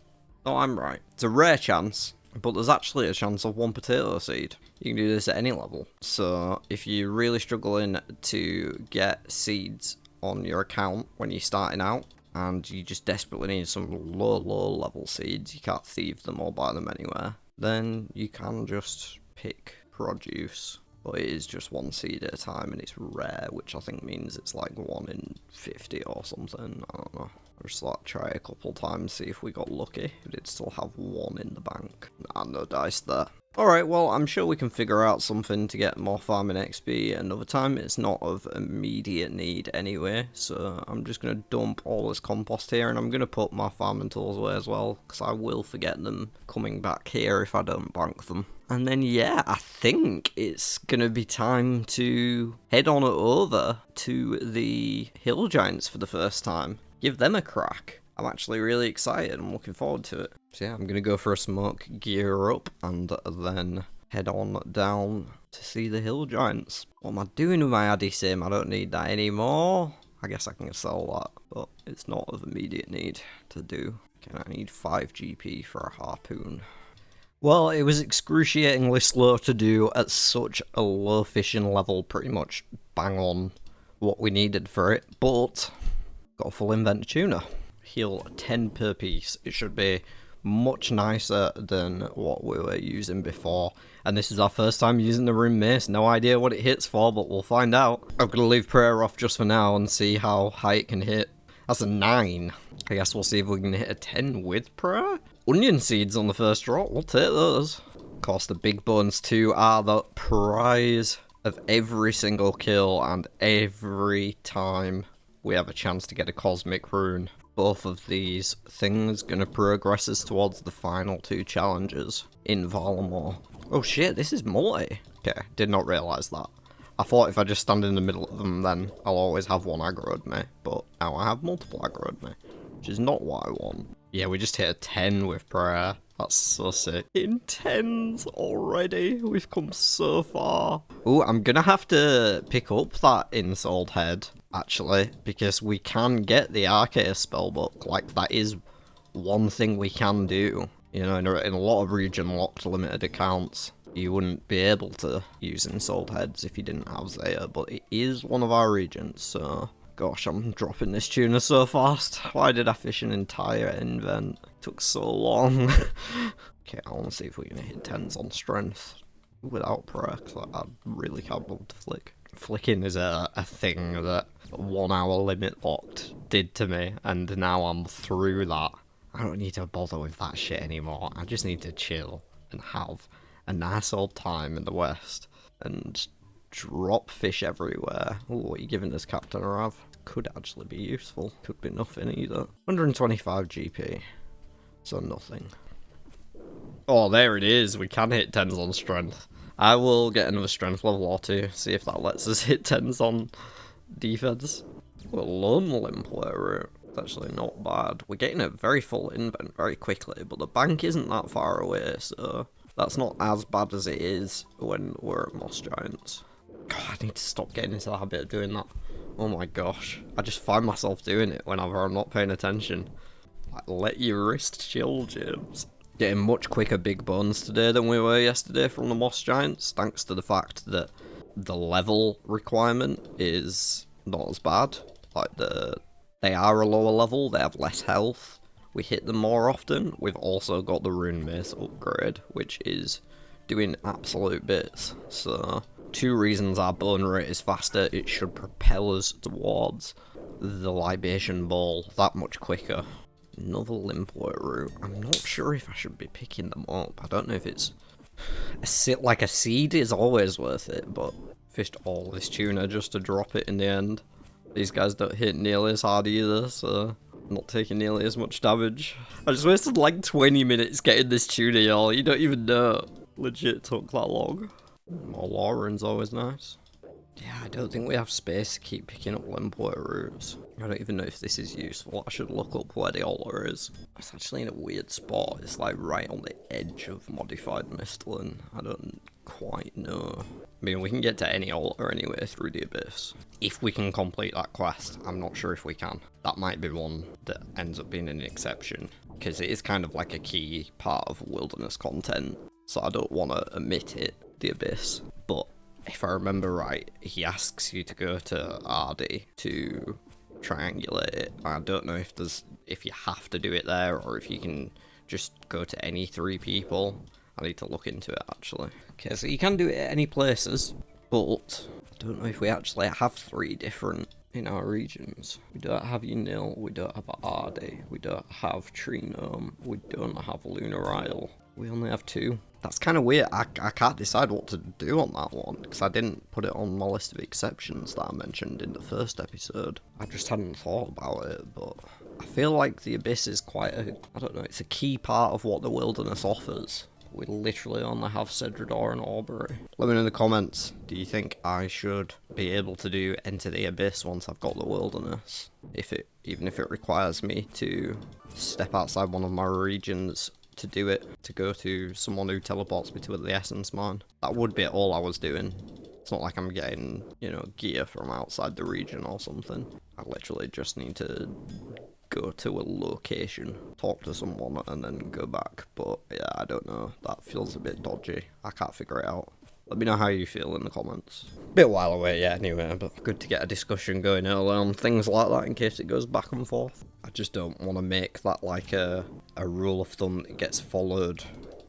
Oh, I'm right. It's a rare chance, but there's actually a chance of 1 potato seed. You can do this at any level. So, if you're really struggling to get seeds on your account when you're starting out and you just desperately need some low level seeds, you can't thieve them or buy them anywhere, then you can just pick produce, but it is just 1 seed at a time and it's rare, which I think means it's like 1 in 50 or something. I don't know. I'll just like try a couple times, see if we got lucky. We did still have 1 in the bank. Nah, no dice there. Alright, well, I'm sure we can figure out something to get more farming XP another time. It's not of immediate need anyway, so I'm just going to dump all this compost here, and I'm going to put my farming tools away as well, because I will forget them coming back here if I don't bank them. And then, yeah, I think it's going to be time to head on over to the hill giants for the first time. Give them a crack. I'm actually really excited. I'm looking forward to it. So yeah, I'm going to go for a smoke, gear up, and then head on down to see the hill giants. What am I doing with my Addy Sim? I don't need that anymore. I guess I can sell that, but it's not of immediate need to do. Okay, I need 5 GP for a harpoon. Well, it was excruciatingly slow to do at such a low fishing level, pretty much bang on what we needed for it, but got a full invent tuna. Heal 10 per piece. It should be much nicer than what we were using before. And this is our first time using the rune mace. No idea what it hits for, but we'll find out. I'm going to leave prayer off just for now and see how high it can hit. That's a 9. I guess we'll see if we can hit a 10 with prayer. Onion seeds on the first drop. We'll take those. Of course, the big bones too are the prize of every single kill and every time we have a chance to get a cosmic rune. Both of these things gonna progress us towards the final 2 challenges in Varlamore. Oh shit, this is multi. Okay, did not realise that. I thought if I just stand in the middle of them, then I'll always have one aggroed me, but now I have multiple aggroed me, which is not what I want. Yeah, we just hit a 10 with prayer. That's so sick. In 10s already. We've come so far. Ooh, I'm gonna have to pick up that Insold Head, actually, because we can get the Arceus spellbook. Like, that is one thing we can do. You know, in a lot of region-locked limited accounts, you wouldn't be able to use Insold Heads if you didn't have Zaya, but it is one of our regions, so... Gosh, I'm dropping this tuna so fast. Why did I fish an entire invent? It took so long. Okay, I want to see if we can hit 10s on strength without prayer, because I really can't bother to flick. Flicking is a thing that 1 hour limit locked did to me, and now I'm through that. I don't need to bother with that shit anymore. I just need to chill and have a nice old time in the West and drop fish everywhere. Oh, what are you giving this Captain Rav? Could actually be useful. Could be nothing either. 125 GP. So nothing. Oh, there it is. We can hit 10s on strength. I will get another strength level or 2. See if that lets us hit 10s on defense. Well, lone limplay route. It's actually not bad. We're getting a very full invent very quickly, but the bank isn't that far away, so that's not as bad as it is when we're at Moss Giants. God, I need to stop getting into the habit of doing that. Oh my gosh. I just find myself doing it whenever I'm not paying attention. Like, let your wrist chill, James. Getting much quicker big bones today than we were yesterday from the Moss Giants, thanks to the fact that the level requirement is not as bad. Like, they are a lower level, they have less health. We hit them more often. We've also got the rune mace upgrade, which is doing absolute bits. So... 2 reasons our bone rate is faster, it should propel us towards the libation ball that much quicker. Another limpwort route. I'm not sure if I should be picking them up. I don't know if it's... like a seed is always worth it, but fished all this tuna just to drop it in the end. These guys don't hit nearly as hard either, so not taking nearly as much damage. I just wasted like 20 minutes getting this tuna, y'all. You don't even know. Legit took that long. More Lauren's always nice. Yeah, I don't think we have space to keep picking up Limpoy routes. I don't even know if this is useful. I should look up where the altar is. It's actually in a weird spot. It's like right on the edge of modified Misthalin. I don't quite know. I mean, we can get to any altar anyway through the Abyss. If we can complete that quest, I'm not sure if we can. That might be one that ends up being an exception, because it is kind of like a key part of wilderness content, so I don't want to omit it. The Abyss, but if I remember right, he asks you to go to Ardy to triangulate it. I don't know if you have to do it there or if you can just go to any 3 people. I need to look into it actually. Okay, so you can do it at any places, but I don't know if we actually have 3 different in our regions. We don't have Unil, we don't have Ardy, we don't have Tree Gnome, we don't have Lunar Isle. We only have 2. That's kind of weird. I can't decide what to do on that one, because I didn't put it on my list of exceptions that I mentioned in the first episode. I just hadn't thought about it, but I feel like the Abyss is quite I don't know, it's a key part of what the wilderness offers. We literally only have Cedrador and Aubrey. Let me know in the comments, do you think I should be able to do Enter the Abyss once I've got the wilderness? Even if it requires me to step outside one of my regions to do it, to go to someone who teleports me to the Essence Mine. That would be all I was doing. It's not like I'm getting, you know, gear from outside the region or something. I literally just need to go to a location, talk to someone, and then go back. But yeah, I don't know. That feels a bit dodgy. I can't figure it out. Let me know how you feel in the comments. Bit while away, yeah, anyway, but good to get a discussion going early on things like that in case it goes back and forth. I just don't want to make that like a rule of thumb that gets followed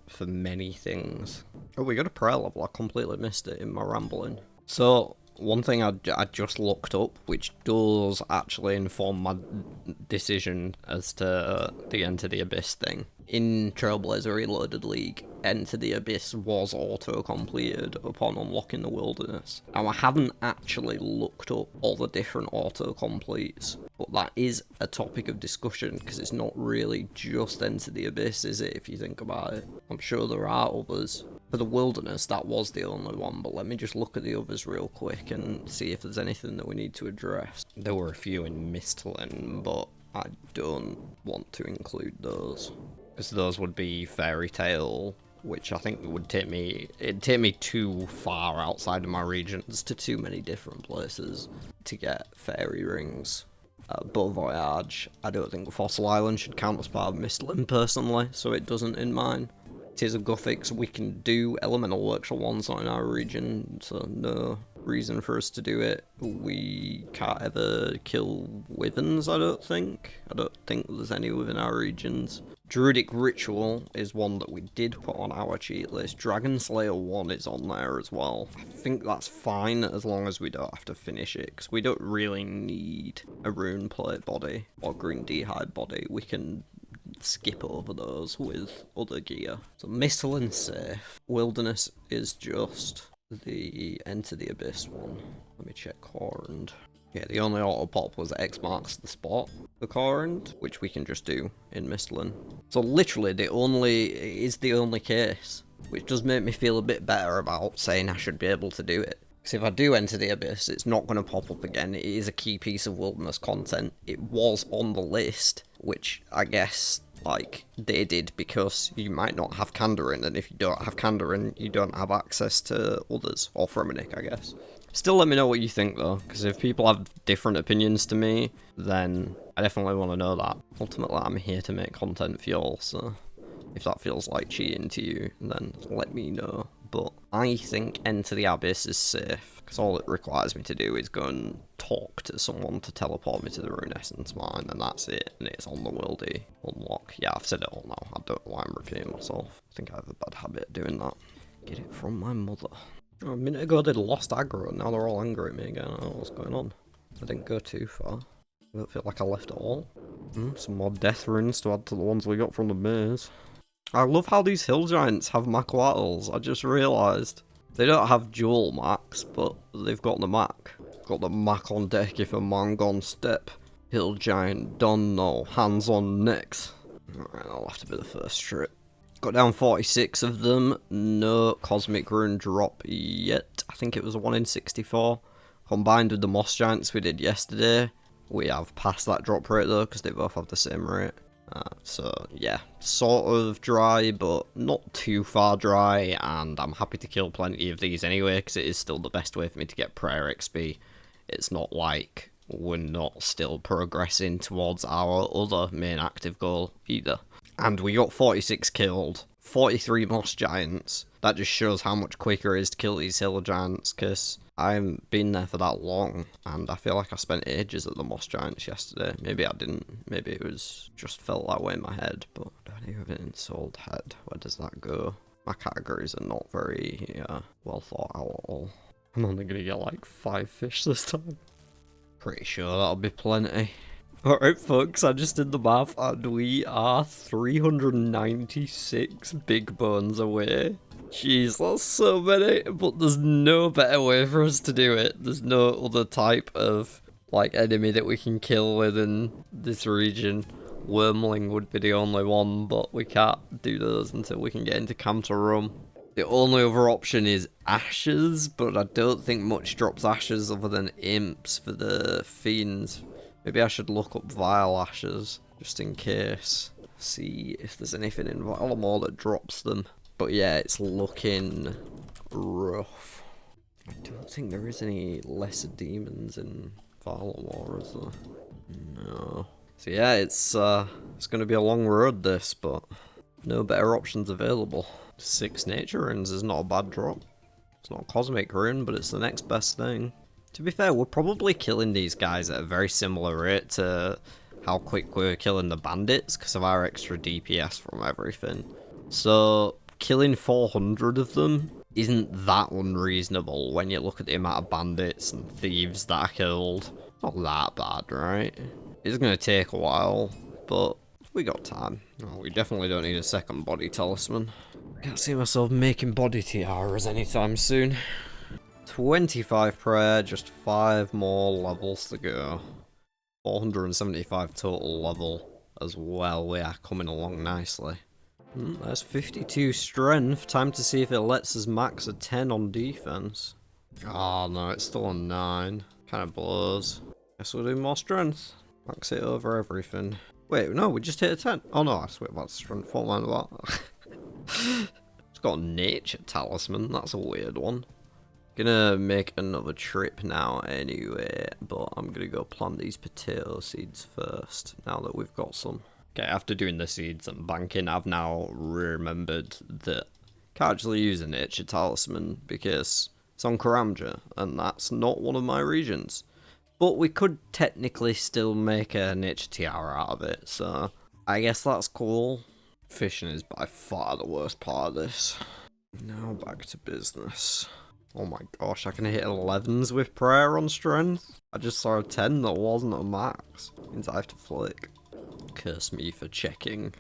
for many things. Oh, we got a prayer level. I completely missed it in my rambling. So, one thing I just looked up, which does actually inform my decision as to the Enter the Abyss thing. In Trailblazer Reloaded League, Enter the Abyss was auto-completed upon unlocking the Wilderness. Now, I haven't actually looked up all the different auto-completes, but that is a topic of discussion, because it's not really just Enter the Abyss, is it, if you think about it? I'm sure there are others. For the Wilderness, that was the only one, but let me just look at the others real quick and see if there's anything that we need to address. There were a few in Misthalin, but I don't want to include those, because those would be Fairy Tale, which I think would take me, it'd take me too far outside of my regions to too many different places to get fairy rings. Beau Voyage, I don't think Fossil Island should count as part of Misthalin personally, so it doesn't in mine. Tears of Guthix, we can do Elemental Workshop ones not in our region, so no reason for us to do it. We can't ever kill Wyverns, I don't think. I don't think there's any within our regions. Druidic Ritual is one that we did put on our cheat list. Dragon Slayer 1 is on there as well. I think that's fine as long as we don't have to finish it, because we don't really need a Rune Plate body or Green D'hide body. We can skip over those with other gear. So Misthalin's safe. Wilderness is just the Enter the Abyss one. Let me check Kourend. Yeah, the only auto pop was X marks the spot for Kourend, which we can just do in Misthalin. So literally the only case, which does make me feel a bit better about saying I should be able to do it. Because if I do Enter the Abyss, it's not going to pop up again. It is a key piece of Wilderness content. It was on the list, which I guess like they did because you might not have Kandarin, and if you don't have Kandarin, you don't have access to others, or Fremennik, I guess. Still let me know what you think though, because if people have different opinions to me, then I definitely want to know that. Ultimately, I'm here to make content for y'all, so if that feels like cheating to you, then let me know. But I think Enter the Abyss is safe, because all it requires me to do is go and talk to someone to teleport me to the Rune Essence Mine, and that's it, and it's on the Wildy unlock. Yeah, I've said it all now, I don't know why I'm repeating myself. I think I have a bad habit of doing that. Get it from my mother. Oh, a minute ago they'd lost aggro, and now they're all angry at me again. I don't know what's going on. I didn't go too far. I don't feel like I left at all. Some more death runes to add to the ones we got from the maze. I love how these hill giants have Maquattles. I just realised. They don't have dual Macs, but they've got the Mac. Got the Mac on deck if a man gone step. Hill giant done no, hands on necks. Alright, I'll have to be the first trip. Got down 46 of them. No Cosmic Rune drop yet. I think it was a 1 in 64. Combined with the Moss Giants we did yesterday, we have passed that drop rate though, because they both have the same rate. So yeah, sort of dry, but not too far dry, and I'm happy to kill plenty of these anyway, because it is still the best way for me to get prayer XP. It's not like we're not still progressing towards our other main active goal either. And we got 46 killed, 43 Moss Giants. That just shows how much quicker it is to kill these hill giants, because I haven't been there for that long, and I feel like I spent ages at the Moss Giants yesterday. Maybe I didn't, maybe it was just felt that way in my head, but do I have an Ensouled Head? Where does that go? My categories are not very well thought out at all. I'm only gonna get like 5 fish this time. Pretty sure that'll be plenty. Alright folks, I just did the math and we are 396 big bones away. Jeez, that's so many, but there's no better way for us to do it. There's no other type of like enemy that we can kill within this region. Wormling would be the only one, but we can't do those until we can get into Cantorum. The only other option is Ashes, but I don't think much drops Ashes other than Imps for the Fiends. Maybe I should look up Vile Ashes, just in case. See if there's anything in Varlamore that drops them. But yeah, it's looking rough. I don't think there is any lesser demons in Varlamore, is there? No. So yeah, it's going to be a long road this, but no better options available. 6 nature runes is not a bad drop. It's not Cosmic Rune, but it's the next best thing. To be fair, we're probably killing these guys at a very similar rate to how quick we're killing the bandits because of our extra DPS from everything. So killing 400 of them isn't that unreasonable when you look at the amount of bandits and thieves that are killed. Not that bad, right? It's going to take a while, but we got time. Oh, we definitely don't need a second body talisman. Can't see myself making body tiaras anytime soon. 25 prayer, just 5 more levels to go. 475 total level as well. We are coming along nicely. There's 52 strength. Time to see if it lets us max a 10 on defense. Oh no, it's still a 9. Kind of blows. Guess we'll do more strength. Max it over everything. Wait, no, we just hit a 10. Oh no, I swear about strength. What mind that? It's got a nature talisman. That's a weird one. Gonna make another trip now anyway, but I'm gonna go plant these potato seeds first, now that we've got some. Okay, after doing the seeds and banking, I've now remembered that I can't actually use a nature talisman because it's on Kourend, and that's not one of my regions. But we could technically still make a nature tiara out of it, so I guess that's cool. Fishing is by far the worst part of this. Now back to business. Oh my gosh, I can hit 11s with prayer on strength. I just saw a 10 that wasn't a max. Means I have to flick. Curse me for checking.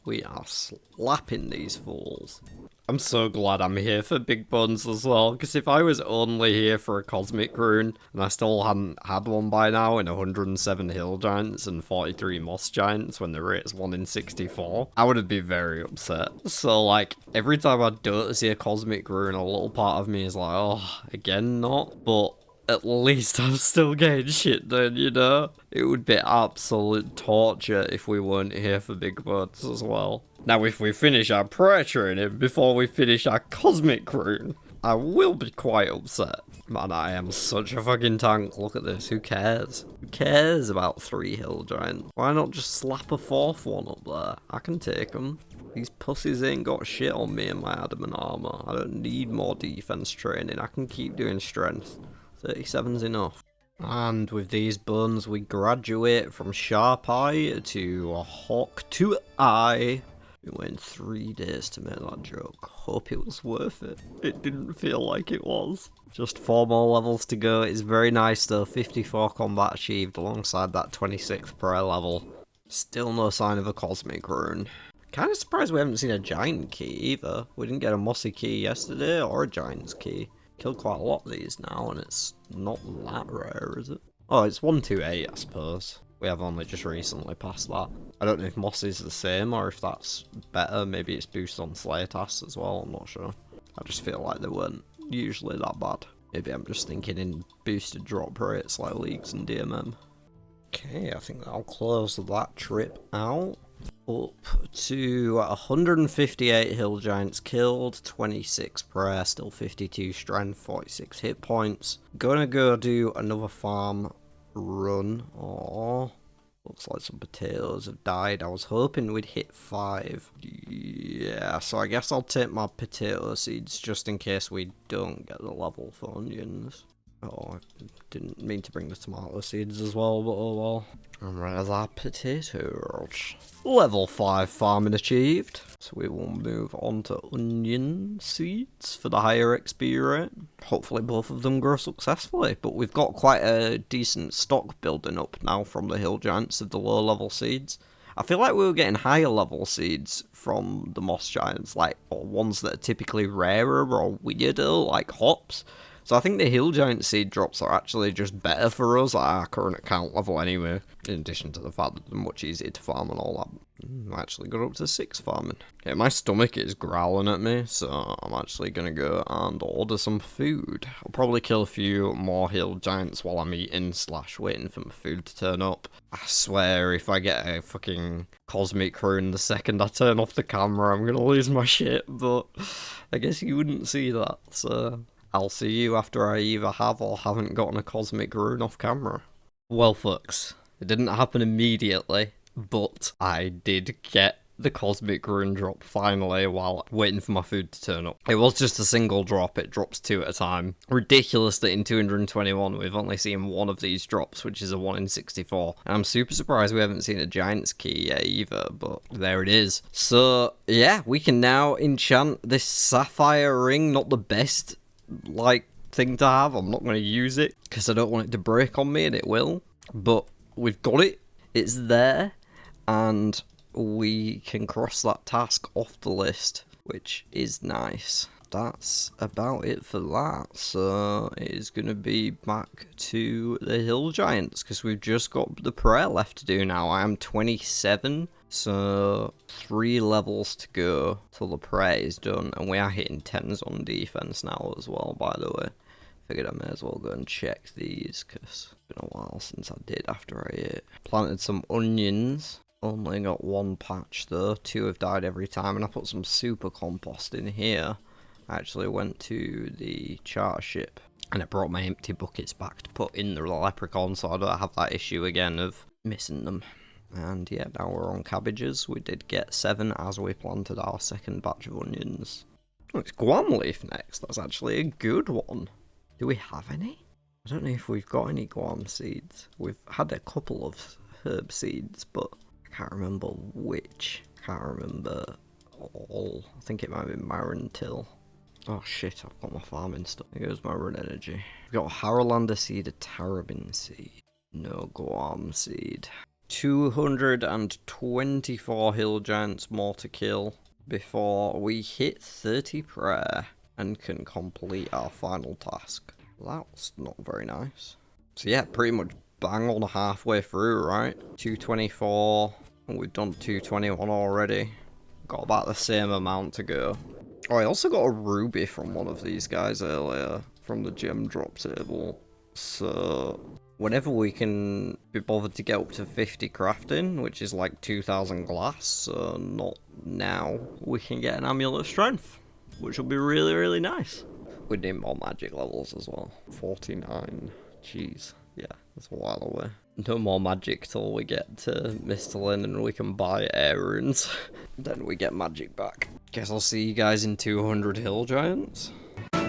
We are slapping these fools. I'm so glad I'm here for big buns as well, because if I was only here for a Cosmic Rune, and I still hadn't had one by now in 107 Hill Giants and 43 Moss Giants when the rate's 1 in 64, I would have been very upset. So like, every time I don't see a Cosmic Rune, a little part of me is like, oh, again not? But at least I'm still getting shit done, you know? It would be absolute torture if we weren't here for big buns as well. Now if we finish our prayer training before we finish our Cosmic Rune, I will be quite upset. Man, I am such a fucking tank. Look at this, who cares? Who cares about 3 Hill Giants? Why not just slap a 4th one up there? I can take them. These pussies ain't got shit on me and my adamant armor. I don't need more defense training. I can keep doing strength. 37's enough. And with these buns, we graduate from Sharp Eye to a Hawk to Eye. We went 3 days to make that joke. Hope it was worth it. It didn't feel like it was. Just 4 more levels to go. It's very nice though. 54 combat achieved alongside that 26th prayer level. Still no sign of a Cosmic Rune. Kind of surprised we haven't seen a Giant Key either. We didn't get a Mossy Key yesterday or a Giant's Key. Killed quite a lot of these now, and it's not that rare, is it? Oh, it's 128, I suppose. We have only just recently passed that. I don't know if Moss is the same, or if that's better. Maybe it's boosted on Slayer tasks as well, I'm not sure. I just feel like they weren't usually that bad. Maybe I'm just thinking in boosted drop rates like Leagues and DMM. Okay, I think that'll close that trip out. Up to 158 Hill Giants killed, 26 prayer, still 52 strength, 46 hit points. Gonna go do another farm run. Oh, looks like some potatoes have died. I was hoping we'd hit 5. Yeah, so I guess I'll take my potato seeds just in case we don't get the level for onions. Oh, I didn't mean to bring the tomato seeds as well, but oh well. And there's our potatoes. Level 5 farming achieved. So we will move on to onion seeds for the higher XP rate. Hopefully both of them grow successfully, but we've got quite a decent stock building up now from the Hill Giants of the low level seeds. I feel like we were getting higher level seeds from the Moss Giants, like, or ones that are typically rarer or weirder, like hops. So I think the Hill Giant seed drops are actually just better for us at our current account level anyway, in addition to the fact that they're much easier to farm and all that. I actually got up to 6 farming. Okay, my stomach is growling at me, so I'm actually going to go and order some food. I'll probably kill a few more Hill Giants while I'm eating / waiting for my food to turn up. I swear, if I get a fucking Cosmic Rune the second I turn off the camera, I'm going to lose my shit, but I guess you wouldn't see that, so I'll see you after I either have or haven't gotten a Cosmic Rune off camera. Well, folks, it didn't happen immediately, but I did get the cosmic rune drop finally while waiting for my food to turn up. It was just a single drop, it drops 2 at a time. Ridiculous that in 221 we've only seen one of these drops, which is a 1 in 64. And I'm super surprised we haven't seen a giant's key yet either, but there it is. So yeah, we can now enchant this sapphire ring. Not the best, like, thing to have. I'm not going to use it because I don't want it to break on me, and it will. But we've got it. It's there. And we can cross that task off the list, which is nice. That's about it for that. So it is going to be back to the hill giants because we've just got the prayer left to do now. I am 27, so 3 levels to go till the prayer is done, and we are hitting 10s on defense now as well, by the way. Figured I may as well go and check these because it's been a while since I did after I ate. Planted some onions. Only got 1 patch though, 2 have died every time, and I put some super compost in here. I actually went to the charter ship and I brought my empty buckets back to put in the leprechaun so I don't have that issue again of missing them. And yeah, now we're on cabbages. We did get 7 as we planted our second batch of onions. Oh, it's guam leaf next. That's actually a good one. Do we have any? I don't know if we've got any guam seeds. We've had a couple of herb seeds, but I can't remember which. Can't remember all. I think it might be Marin Till. Oh shit, I've got my farming stuff. Here goes my run energy. We've got a Haralander seed, a Tarabin seed. No guam seed. 224 hill giants more to kill before we hit 30 prayer and can complete our final task. That's not very nice. So yeah, pretty much bang on halfway through, right? 224, and we've done 221 already. Got about the same amount to go. Oh, I also got a ruby from one of these guys earlier, from the gem drop table. So whenever we can be bothered to get up to 50 crafting, which is like 2,000 glass, so not now, we can get an amulet of strength, which will be really, really nice. We need more magic levels as well. 49. Jeez. Yeah, that's a while away. No more magic till we get to Misthalin and we can buy air runes. Then we get magic back. Guess I'll see you guys in 200 hill giants.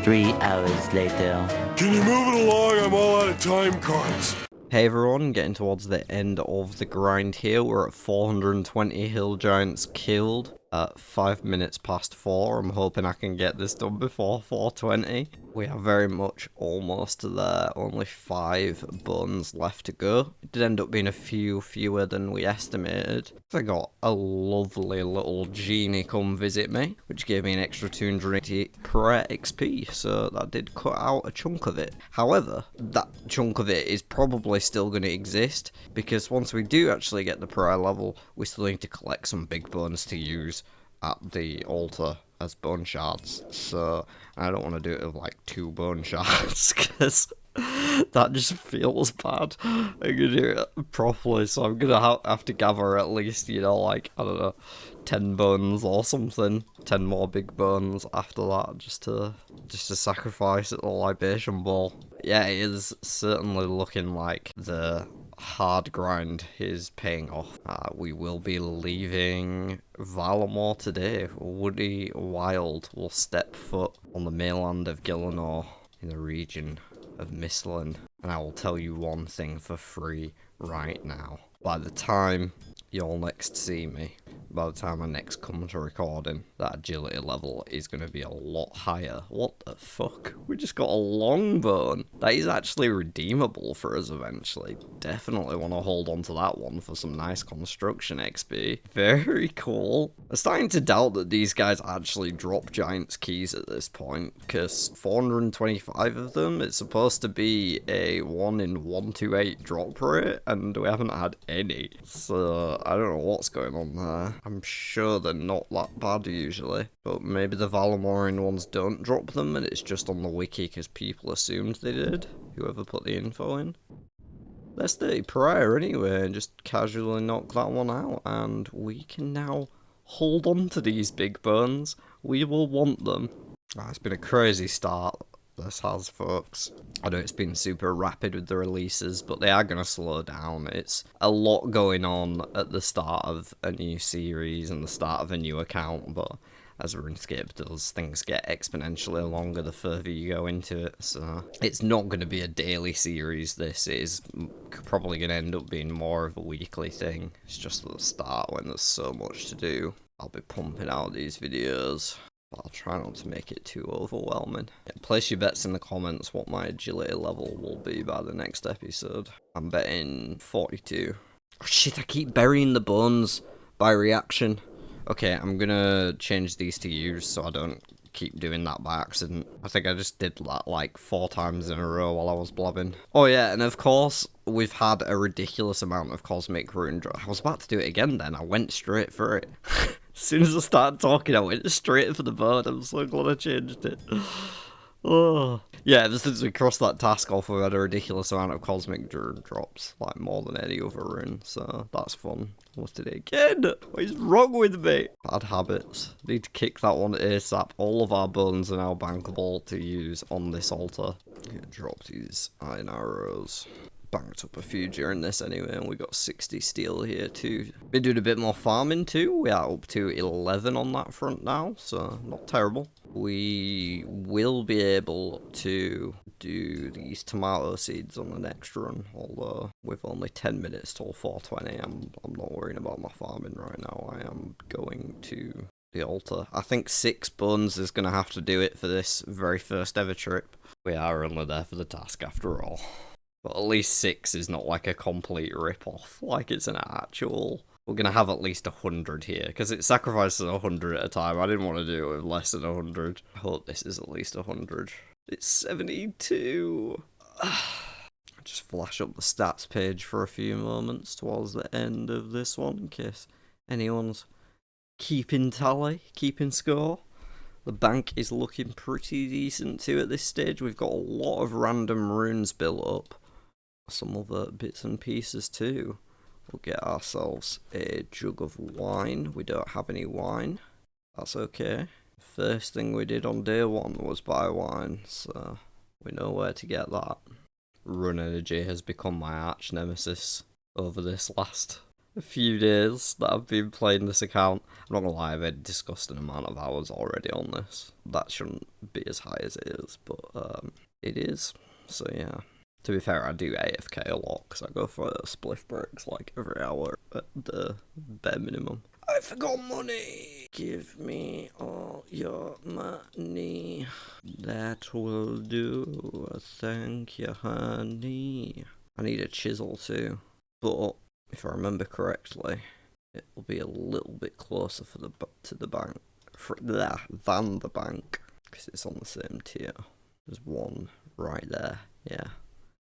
3 hours later. Can you move it along? I'm all out of time cards. Hey everyone, getting towards the end of the grind here. We're at 420 hill giants killed at 5 minutes past 4. I'm hoping I can get this done before 420. We are very much almost there. Only 5 bones left to go. It did end up being a few fewer than we estimated. I got a lovely little genie come visit me, which gave me an extra 280 prayer XP, so that did cut out a chunk of it. However, that chunk of it is probably still going to exist, because once we do actually get the prayer level, we still need to collect some big bones to use at the altar as bone shards. So I don't want to do it with like 2 bone shards, because that just feels bad. I'm gonna do it properly, so I'm gonna have to gather at least, you know, like, I don't know, 10 bones or something. 10 more big bones after that, just to sacrifice at the libation bowl. Yeah, it is certainly looking like the hard grind is paying off. We will be leaving Varlamore today. Woody Wild will step foot on the mainland of Gillinor in the region of Misthalin, and I will tell you one thing for free right now. By the time you'll next see me, by the time I next come to recording, that agility level is going to be a lot higher. What the fuck? We just got a long bone. That is actually redeemable for us eventually. Definitely want to hold on to that one for some nice construction XP. Very cool. I'm starting to doubt that these guys actually drop Giant's keys at this point, because 425 of them, it's supposed to be a 1 in 128 drop rate, and we haven't had any. So I don't know what's going on there. I'm sure they're not that bad usually, but maybe the Varlamorean ones don't drop them and it's just on the wiki because people assumed they did, whoever put the info in. Let's do prayer anyway and just casually knock that one out, and we can now hold on to these big bones. We will want them. It's been a crazy start. This has, folks. I know it's been super rapid with the releases, but they are going to slow down. It's a lot going on at the start of a new series and the start of a new account, but as RuneScape does, things get exponentially longer the further you go into it, so it's not going to be a daily series. This is probably going to end up being more of a weekly thing. It's just at the start when there's so much to do. I'll be pumping out these videos. I'll try not to make it too overwhelming. Yeah, place your bets in the comments what my agility level will be by the next episode. I'm betting 42. Oh shit, I keep burying the bones by reaction. Okay, I'm gonna change these to use so I don't keep doing that by accident. I think I just did that like 4 times in a row while I was blabbing. Oh yeah, and of course, we've had a ridiculous amount of cosmic rune drops. I was about to do it again then, I went straight for it. As soon as I started talking, I went straight for the bird. I'm so glad I changed it. Oh. Yeah, ever since we crossed that task off, we've had a ridiculous amount of cosmic drops, like more than any other rune, so that's fun. What's today again? What is wrong with me? Bad habits. Need to kick that one ASAP. All of our bones are now bankable to use on this altar. Drop these iron arrows. Banked up a few during this anyway, and we got 60 steel here too. Been doing a bit more farming too. We are up to 11 on that front now, so not terrible. We will be able to do these tomato seeds on the next run, although with only 10 minutes till 4:20, I'm not worrying about my farming right now. I am going to the altar. I think 6 bones is going to have to do it for this very first ever trip. We are only there for the task after all. But at least 6 is not like a complete rip-off, like it's an actual... We're going to have at least 100 here, because it sacrifices 100 at a time. I didn't want to do it with less than 100. I hope this is at least 100. It's 72. Just flash up the stats page for a few moments towards the end of this one, in case anyone's keeping tally, keeping score. The bank is looking pretty decent too at this stage. We've got a lot of random runes built up. Some other bits and pieces too. We'll get ourselves a jug of wine. We don't have any wine. That's okay. First thing we did on day 1 was buy wine, so we know where to get that. Run energy has become my arch nemesis over this last few days that I've been playing this account. I'm not gonna lie, I've had a disgusting amount of hours already on this. That shouldn't be as high as it is, but it is. So yeah. To be fair, I do AFK a lot, because I go for spliff breaks like every hour at the bare minimum. I forgot money! Give me all your money. That will do. Thank you, honey. I need a chisel too, but if I remember correctly, it will be a little bit closer to the bank than the bank, because it's on the same tier. There's one right there, yeah.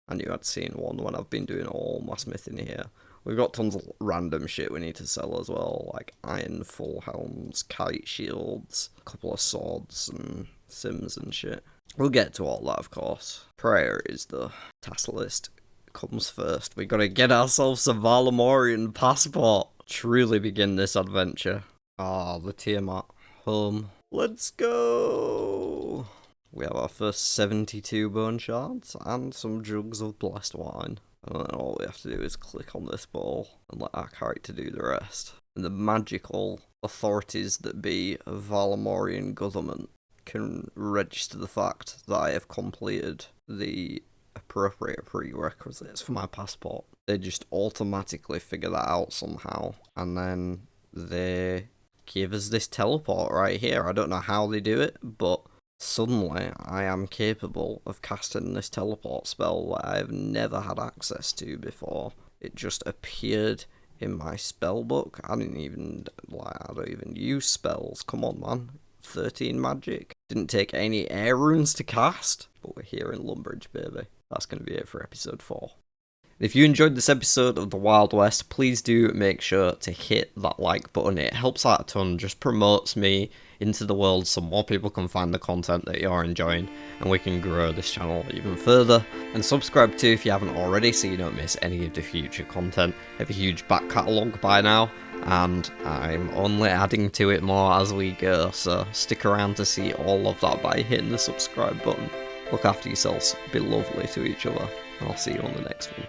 I knew I'd seen one when I've been doing all my smithing here. We've got tons of random shit we need to sell as well, like iron full helms, kite shields, a couple of swords and sims and shit. We'll get to all that, of course. Priorities though. Task list comes first. We gotta get ourselves a Varlamorean passport. Truly begin this adventure. Ah, the Tiamat home. Let's go! We have our first 72 bone shards and some jugs of blessed wine. And then all we have to do is click on this ball and let our character do the rest. And the magical authorities that be a Varlamorean government can register the fact that I have completed the appropriate prerequisites for my passport. They just automatically figure that out somehow, and then they give us this teleport right here. I don't know how they do it, but suddenly I am capable of casting this teleport spell that I have never had access to before. It just appeared in my spell book. I don't even use spells. Come on, man. 13 magic. Didn't take any air runes to cast, but we're here in Lumbridge, baby. That's going to be it for episode 4. If you enjoyed this episode of the Wild West, please do make sure to hit that like button. It helps out a ton, just promotes me into the world so more people can find the content that you're enjoying, and we can grow this channel even further. And subscribe too if you haven't already, so you don't miss any of the future content. I have a huge back catalogue by now, and I'm only adding to it more as we go, so stick around to see all of that by hitting the subscribe button. Look after yourselves, be lovely to each other, and I'll see you on the next one.